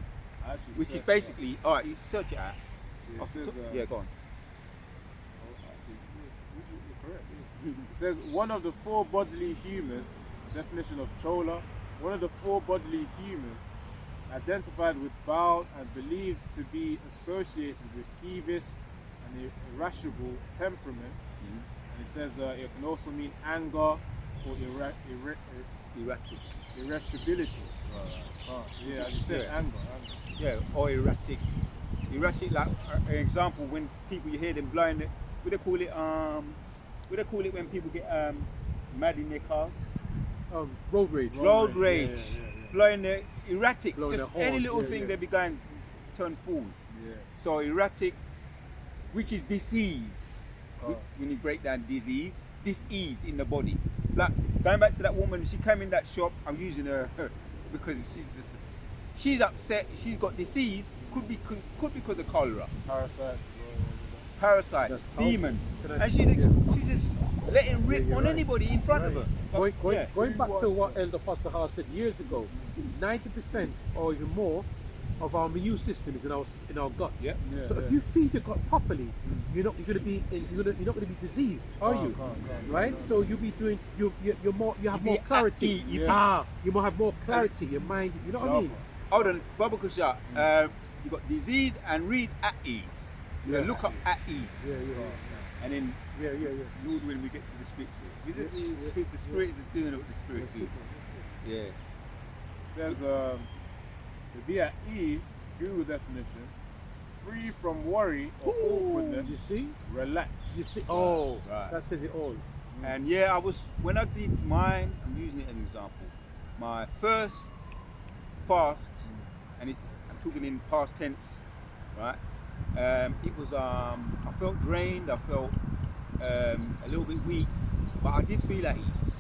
Speaker 1: Which is basically, all right, you search it out.
Speaker 3: Yeah,
Speaker 1: go on.
Speaker 3: You're correct. It says, one of the four bodily humours, definition of choler, one of the four bodily humours, identified with bowel and believed to be associated with peevish and irascible temperament. And it says it can also mean anger or
Speaker 1: erratic.
Speaker 3: Irascibility. Yeah, as you said,
Speaker 1: Yeah.
Speaker 3: anger.
Speaker 1: Yeah, or erratic. Erratic, like an example, when people you hear them blowing it, what they call it? What they call it when people get mad in their cars?
Speaker 2: Road rage.
Speaker 1: Road
Speaker 3: rage.
Speaker 1: rage.
Speaker 3: Yeah.
Speaker 1: Blowing their erratic.
Speaker 2: Blowing
Speaker 1: Just
Speaker 2: their
Speaker 1: any
Speaker 2: horns,
Speaker 1: little
Speaker 2: yeah,
Speaker 1: thing
Speaker 2: yeah.
Speaker 1: they be going turn fool.
Speaker 3: Yeah.
Speaker 1: So erratic, which is disease.
Speaker 3: Oh.
Speaker 1: When you break down disease in the body. Like going back to that woman, she came in that shop. I'm using her because she's upset. She's got disease. Could be because of cholera,
Speaker 3: Parasites.
Speaker 1: parasites,
Speaker 2: That's
Speaker 1: demons,
Speaker 2: Can I-
Speaker 1: and she's just letting rip
Speaker 2: you're
Speaker 1: on
Speaker 2: right.
Speaker 1: anybody in front of her. Yeah.
Speaker 2: Going back to
Speaker 3: Who
Speaker 2: what
Speaker 3: wants
Speaker 2: Elder Pastor Hall said years ago, 90% or even more of our immune system is in our gut.
Speaker 1: Yeah.
Speaker 3: Yeah,
Speaker 2: So
Speaker 3: yeah.
Speaker 2: if you feed the gut properly, you're not going to be diseased, are you? Right? So you'll be doing you have
Speaker 1: be
Speaker 2: more clarity.
Speaker 1: at ease, you
Speaker 2: You might have more clarity. Your mind, you know what I mean?
Speaker 1: Hold on, Baba Kusha. You got disease and read at ease. You
Speaker 2: Yeah.
Speaker 1: look up at ease.
Speaker 2: Yeah.
Speaker 1: And then
Speaker 2: Yeah.
Speaker 1: Lord, when we get to the scriptures, the Spirit is doing what the Spirit
Speaker 2: That's
Speaker 1: do.
Speaker 2: it, that's it.
Speaker 1: Yeah.
Speaker 3: It says to be at ease, Google definition, free from worry or
Speaker 2: You
Speaker 3: awkwardness,
Speaker 2: see?
Speaker 3: relaxed.
Speaker 2: You see? Oh,
Speaker 1: Right.
Speaker 2: that says it all.
Speaker 1: And yeah, when I did mine, I'm using it as an example. My first fast, and I'm talking in past tense, right? It was I felt drained, I felt a little bit weak, but I did feel at ease,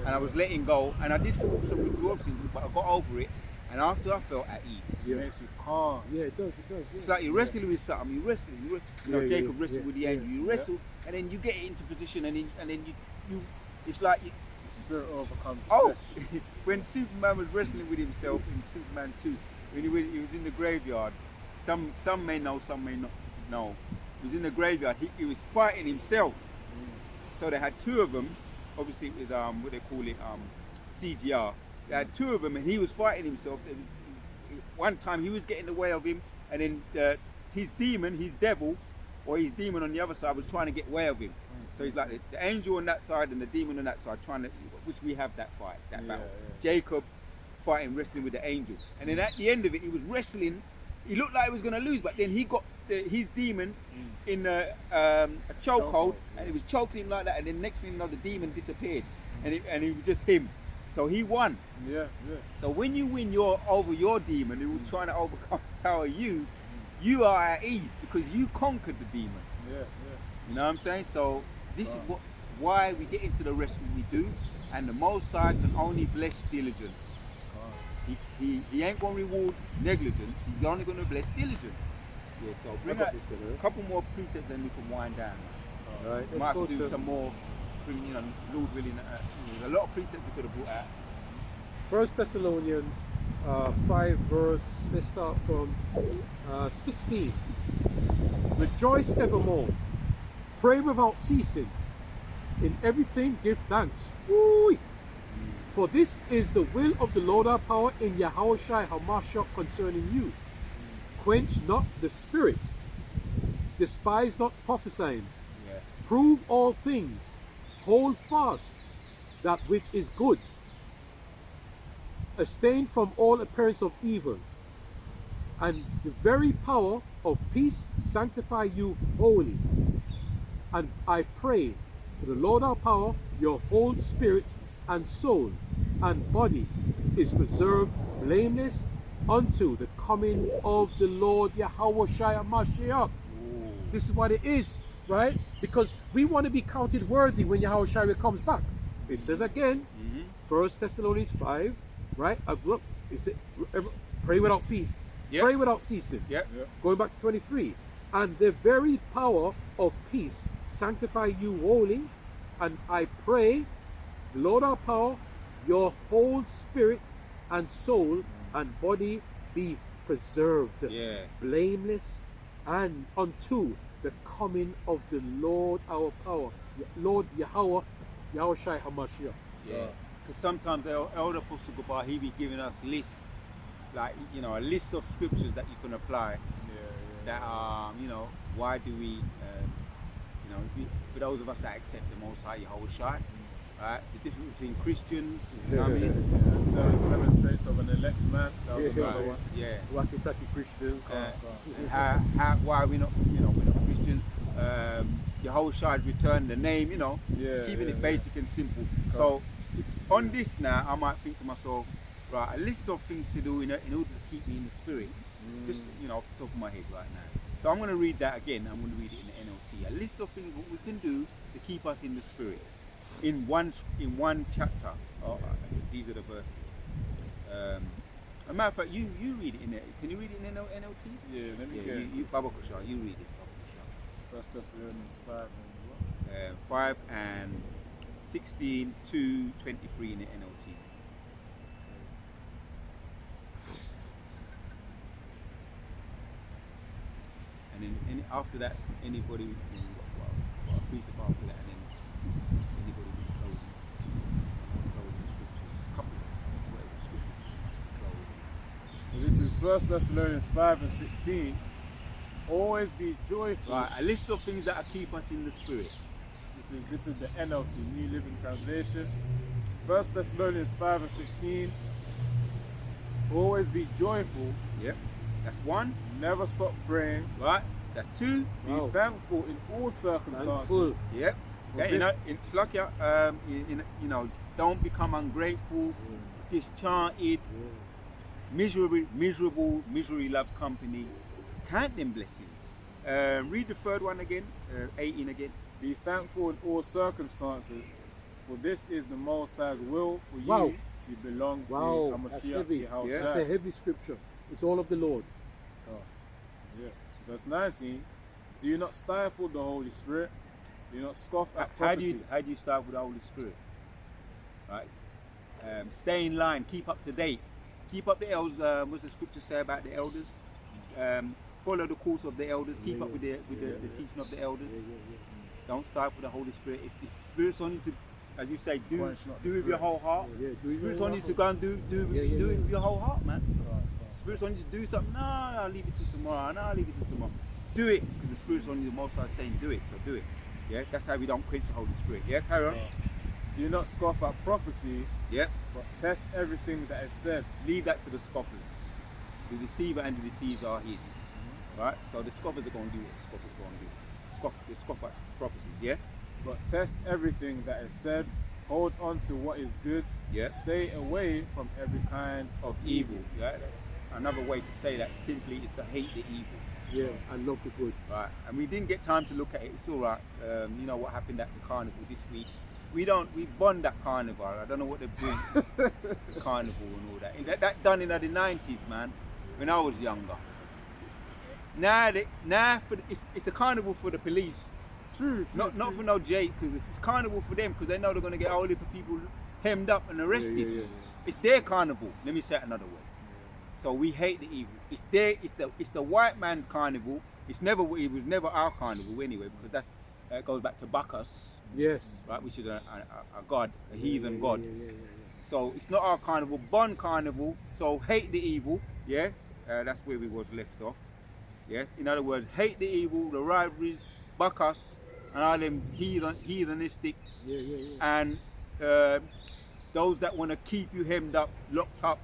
Speaker 1: and I was letting go, and I did feel some withdrawal symptoms, but I got over it, and after I felt at ease.
Speaker 3: It makes you calm.
Speaker 2: Yeah, it does. Yeah.
Speaker 1: It's like you're wrestling with something. You wrestle. You know,
Speaker 2: Yeah,
Speaker 1: Jacob
Speaker 2: yeah,
Speaker 1: wrestled
Speaker 2: yeah,
Speaker 1: with the
Speaker 2: yeah,
Speaker 1: angel. You wrestle, and then you get it into position, and then you. It's like you,
Speaker 3: The spirit overcomes the
Speaker 1: oh,
Speaker 3: flesh.
Speaker 1: when Superman was wrestling with himself in Superman 2, when he was in the graveyard. Some may know, some may not know. He was in the graveyard. He was fighting himself. So they had two of them. Obviously, it was what they call it CGR. They had two of them, and he was fighting himself. One time he was getting in the way of him, and then his demon, his devil, or his demon on the other side was trying to get way of him. So he's like the angel on that side and the demon on that side trying to, which we have that fight, that battle. Jacob fighting, wrestling with the angel, and then at the end of it, he was wrestling. He looked like he was going to lose, but then he got his demon in a chokehold, and he was choking him like that. And then next thing you know, the demon disappeared, and it was just him. So he won.
Speaker 3: Yeah.
Speaker 1: So when you win over your demon who was trying to overpower you, you are at ease because you conquered the demon.
Speaker 3: Yeah.
Speaker 1: You know what I'm saying? So this is why we get into the rest we do, and the Most High can only bless diligence. He ain't going to reward negligence. He's only going to bless diligence. Yeah. So bring
Speaker 2: got
Speaker 1: out
Speaker 2: this,
Speaker 1: a couple more precepts, then we can wind down.
Speaker 2: All right,
Speaker 1: We might have to do some more. Bring Lord willing. There's a lot of precepts we could have brought out.
Speaker 2: 1 Thessalonians 5 verse, let's start from 16. Rejoice evermore, pray without ceasing, in everything give thanks. Woo! For this is the will of the Lord our power in Yahushua HaMashiach concerning you. Quench not the spirit, despise not prophesying,
Speaker 1: Yeah.
Speaker 2: prove all things, hold fast that which is good, abstain from all appearance of evil, and the very power of peace sanctify you wholly. And I pray to the Lord our power, your whole spirit and soul and body is preserved blameless unto the coming of the Lord Yahushua Mashiach. This is what it is, right? Because we want to be counted worthy when Yahushua comes back. It says again, 1 Thessalonians 5, right? Look, it said, pray without ceasing.
Speaker 1: Yep.
Speaker 2: Pray without ceasing.
Speaker 1: Yep.
Speaker 2: Going back to 23. And the very power of peace sanctify you wholly. And I pray, the Lord our power, your whole spirit and soul and body be preserved,
Speaker 1: Yeah.
Speaker 2: blameless, and unto the coming of the Lord our power, Lord Yahweh, Yahushua HaMashiach.
Speaker 1: Yeah. Because sometimes the Elder Apostle Gabar, he be giving us lists, like, a list of scriptures that you can apply. That why do we, for those of us that accept the Most High Yahushua, right? The difference between Christians, you know what I mean?
Speaker 3: Yeah, seven traits of an elect man. That was
Speaker 2: Yeah.
Speaker 3: another one.
Speaker 1: Yeah.
Speaker 2: Wacky Christian.
Speaker 1: And why we're not Christians. Yahushua's return, the name, keeping it basic and simple. So on this now, I might think to myself, right, a list of things to do in order to keep me in the spirit. Just off the top of my head right now. So I'm going to read that again. I'm going to read it in the NLT. A list of things what we can do to keep us in the spirit. In one chapter. These are the verses. As a matter of fact, you read it in there. Can you read it in the NLT?
Speaker 3: Yeah, let me get it.
Speaker 1: You Baba Kusha, you read it. Baba Kusha.
Speaker 3: 1 Thessalonians 5 and what?
Speaker 1: 5 and 16 to 23 in the NLT. And then after that, anybody will precept after that, and then anybody will close the scriptures. Couple whatever scriptures.
Speaker 3: So this is 1 Thessalonians 5 and 16. Always be joyful.
Speaker 1: Right, a list of things that keep us in the spirit.
Speaker 3: This is the NLT, New Living Translation. 1 Thessalonians 5 and 16. Always be joyful.
Speaker 1: Yep. That's one.
Speaker 3: Never stop praying.
Speaker 1: Right. That's two.
Speaker 3: Be thankful in all circumstances.
Speaker 2: Thankful.
Speaker 1: Yep. Yeah, it's like don't become ungrateful, discharted, misery loves company. Count them blessings. Read the third one again, 18 again.
Speaker 3: Be thankful in all circumstances, for this is the Most High's will for you.
Speaker 2: Wow.
Speaker 3: You belong to
Speaker 2: Wow, that's
Speaker 3: Hamashiach
Speaker 2: heavy.
Speaker 3: Yahushua.
Speaker 2: That's a heavy scripture. It's all of the Lord.
Speaker 3: Yeah. Verse 19. Do you not stifle the Holy Spirit? Do you not scoff at
Speaker 1: How
Speaker 3: prophecies?
Speaker 1: do you start with the Holy Spirit? Right. Stay in line. Keep up to date. Keep up the elders. What's the scripture say about the elders? Follow the course of the elders. Keep up with the teaching of the elders. Don't start with the Holy Spirit. If the Spirit's on you to, as you say, do it with your whole heart. The Spirit's on you to go and do it with your whole heart, man. Spirit's on you to do something. No, I'll leave it till tomorrow. No, I'll leave it till tomorrow. Do it, because the Spirit's on you. The Most High is saying, do it. So do it. Yeah, that's how we don't quench the Holy Spirit. Yeah, carry on.
Speaker 3: Do not scoff at prophecies,
Speaker 1: Yeah.
Speaker 3: but test everything that is said.
Speaker 1: Leave that to the scoffers. The deceiver and the deceived are his. Right? So the scoffers are going to do what the scoffers are going to do. They scoff at prophecies, yeah?
Speaker 3: But test everything that is said. Hold on to what is good.
Speaker 1: Yeah.
Speaker 3: Stay away from every kind of
Speaker 1: Evil. Yeah? Another way to say that simply is to hate the evil.
Speaker 2: Yeah, I love the good.
Speaker 1: Right, and we didn't get time to look at it. It's all right. You know what happened at the carnival this week. We bond that carnival. I don't know what they're doing. The carnival and all that. That done in the 90s, man. When I was younger. Now it's a carnival for the police.
Speaker 3: True.
Speaker 1: Not for no Jake, because it's carnival for them, because they know they're gonna get all the people hemmed up and arrested.
Speaker 2: Yeah.
Speaker 1: It's their carnival. Let me say it another way. So we hate the evil. It's the white man's carnival. It was never our carnival anyway, because that goes back to Bacchus,
Speaker 2: Yes.
Speaker 1: right, which is a god, a heathen god.
Speaker 2: Yeah.
Speaker 1: So it's not our carnival, Bond carnival. So hate the evil, yeah. That's where we was left off. Yes. In other words, hate the evil, the rivalries, Bacchus, and all them heathenistic, and those that want to keep you hemmed up, locked up.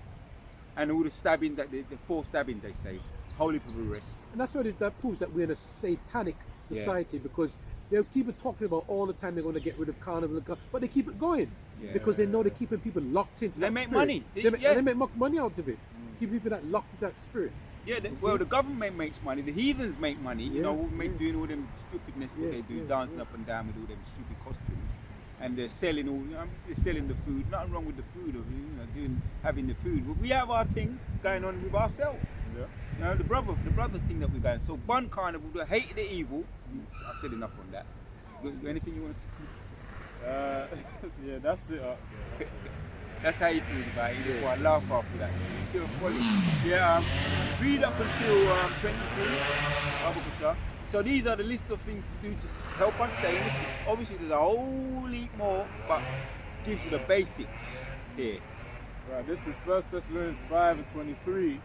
Speaker 1: And all the stabbings, the 4 stabbings they say, holy people rest.
Speaker 2: And that's why that proves that we're in a satanic society, because they'll keep it talking about all the time they're going to get rid of carnival, but they keep it going because they know they're keeping people locked into that
Speaker 1: They make
Speaker 2: spirit.
Speaker 1: money.
Speaker 2: They make money out of it. Keep people that locked to that spirit.
Speaker 1: Yeah, the government makes money. The heathens make money. Doing all them stupidness what they do, dancing up and down with all them stupid costumes. And they're selling the food. Nothing wrong with the food, or having the food. But we have our thing going on with ourselves.
Speaker 3: Yeah.
Speaker 1: The brother thing that we got. So Bun Carnival, the hate the evil. I said enough on that. Anything you want to say?
Speaker 3: Yeah, that's it.
Speaker 1: That's how you feel about it. Before I laugh after that. You feel funny. Yeah. Read up until 23. So these are the list of things to do to help us stay in this. Obviously there's a whole heap more, but gives you the basics here.
Speaker 3: Right, this is 1 Thessalonians 5 and 23.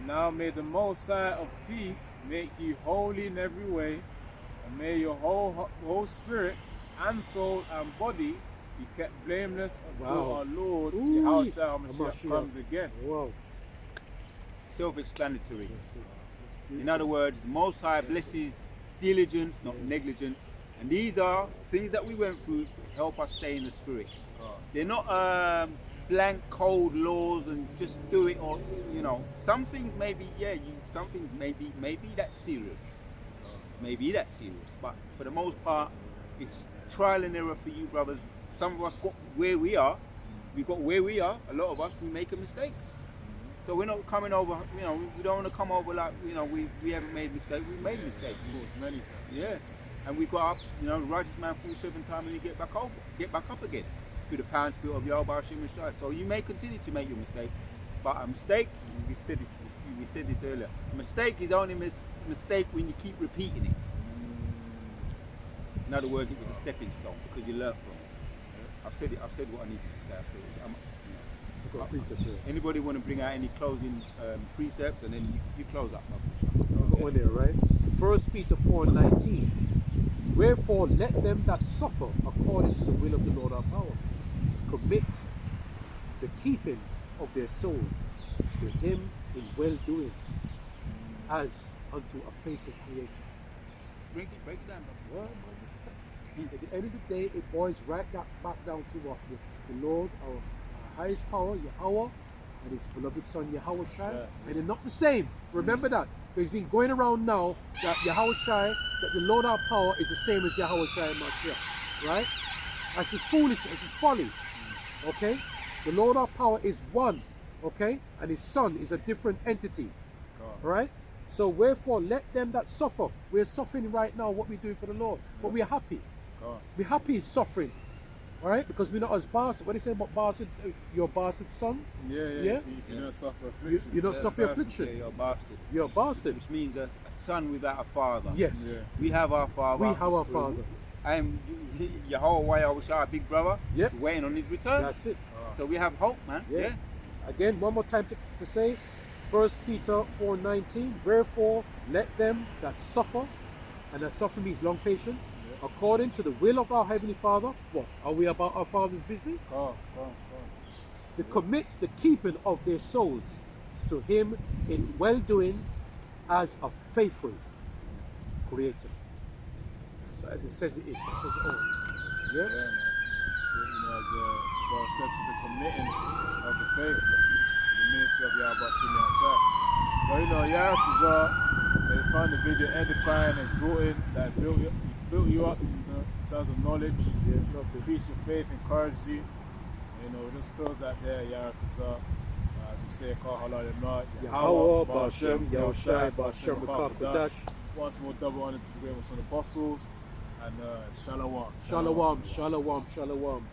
Speaker 3: Now may the Most High of peace make you holy in every way, and may your whole spirit and soul and body He kept blameless until
Speaker 2: Wow.
Speaker 3: our Lord,
Speaker 2: Ooh.
Speaker 3: Yahushua HaMashiach,
Speaker 2: Hamashiach.
Speaker 3: comes again.
Speaker 2: Wow.
Speaker 1: Self-explanatory.
Speaker 2: That's
Speaker 1: In other words, the Most High blesses diligence, not negligence. And these are things that we went through to help us stay in the spirit. They're not blank, cold laws and just do it, or some things maybe, some things maybe that's serious. Maybe that's serious. But for the most part, it's trial and error for you, brothers. Some of us got where we are. We got where we are. A lot of us, we make mistakes. So we're not coming over, we don't want to come over like, we haven't made mistakes. We made mistakes.
Speaker 3: Of course, many times.
Speaker 1: Yes. And we got up, the righteous man falls 7 times and you get back up again. Through the power and spirit of Yahuwah Hashem Yeshua. So you may continue to make your mistakes, but a mistake, we said this earlier, a mistake is only mistake when you keep repeating it. In other words, it was a stepping stone because you learned from it. I've said what I needed to say.
Speaker 2: I've got a precept here.
Speaker 1: Anybody want to bring out any closing precepts, and then you close up?
Speaker 2: I've got one there, right? 1 Peter 4:19. Wherefore let them that suffer according to the will of the Lord our power commit the keeping of their souls to him in well-doing as unto a faithful creator.
Speaker 1: Break it down, bro.
Speaker 2: Well, at the end of the day, it boils back down to what? The Lord, our highest power, Yahweh, and his beloved son, Yahweh Shai.
Speaker 3: Yeah.
Speaker 2: And they're not the same. Remember that. There's been going around now that Yahweh Shai, that the Lord our power is the same as Yahweh Shai and Mashiach. Right? That's his foolishness, that's his folly. Okay? The Lord our power is one. Okay? And his son is a different entity. Right? So wherefore let them that suffer. We're suffering right now what we're doing for the Lord. But we're happy. We're happy suffering. Alright? Because we're not as bastard. What do they say about bastard? Your bastard son?
Speaker 3: Yeah. If you don't suffer affliction.
Speaker 2: You don't suffer affliction.
Speaker 1: Yeah, you're a bastard.
Speaker 2: You're a bastard.
Speaker 1: Which means a son without a father.
Speaker 2: Yes.
Speaker 3: Yeah.
Speaker 1: We have our father.
Speaker 2: We have our father.
Speaker 1: And Yahweh Yahushua, big brother,
Speaker 2: Yep.
Speaker 1: waiting on his return.
Speaker 2: That's it.
Speaker 1: So we have hope, man.
Speaker 2: Yeah. Again, one more time to say, 1 Peter 4:19. Wherefore let them that suffer, and that suffer means long patience, according to the will of our Heavenly Father. What? Are we about our Father's business? To commit the keeping of their souls to Him in well-doing as a faithful Creator. So it says it all. Yeah?
Speaker 3: Yeah, man. So, as God said, to the committing of the faith, the ministry of Yahweh Hashem Yahshua. But they found the video edifying, exhorting, that built you up in terms of knowledge, increase your faith, encourage you. Just close out there, Yaratazar. As we say, call halal
Speaker 2: Yahweh, Ba'ashem, Yahushai, Ba'ashem, Ba'akakodash.
Speaker 3: Once more, double honors to the great ones of the apostles, and Shalom.
Speaker 2: Shalom, shalom, shalom.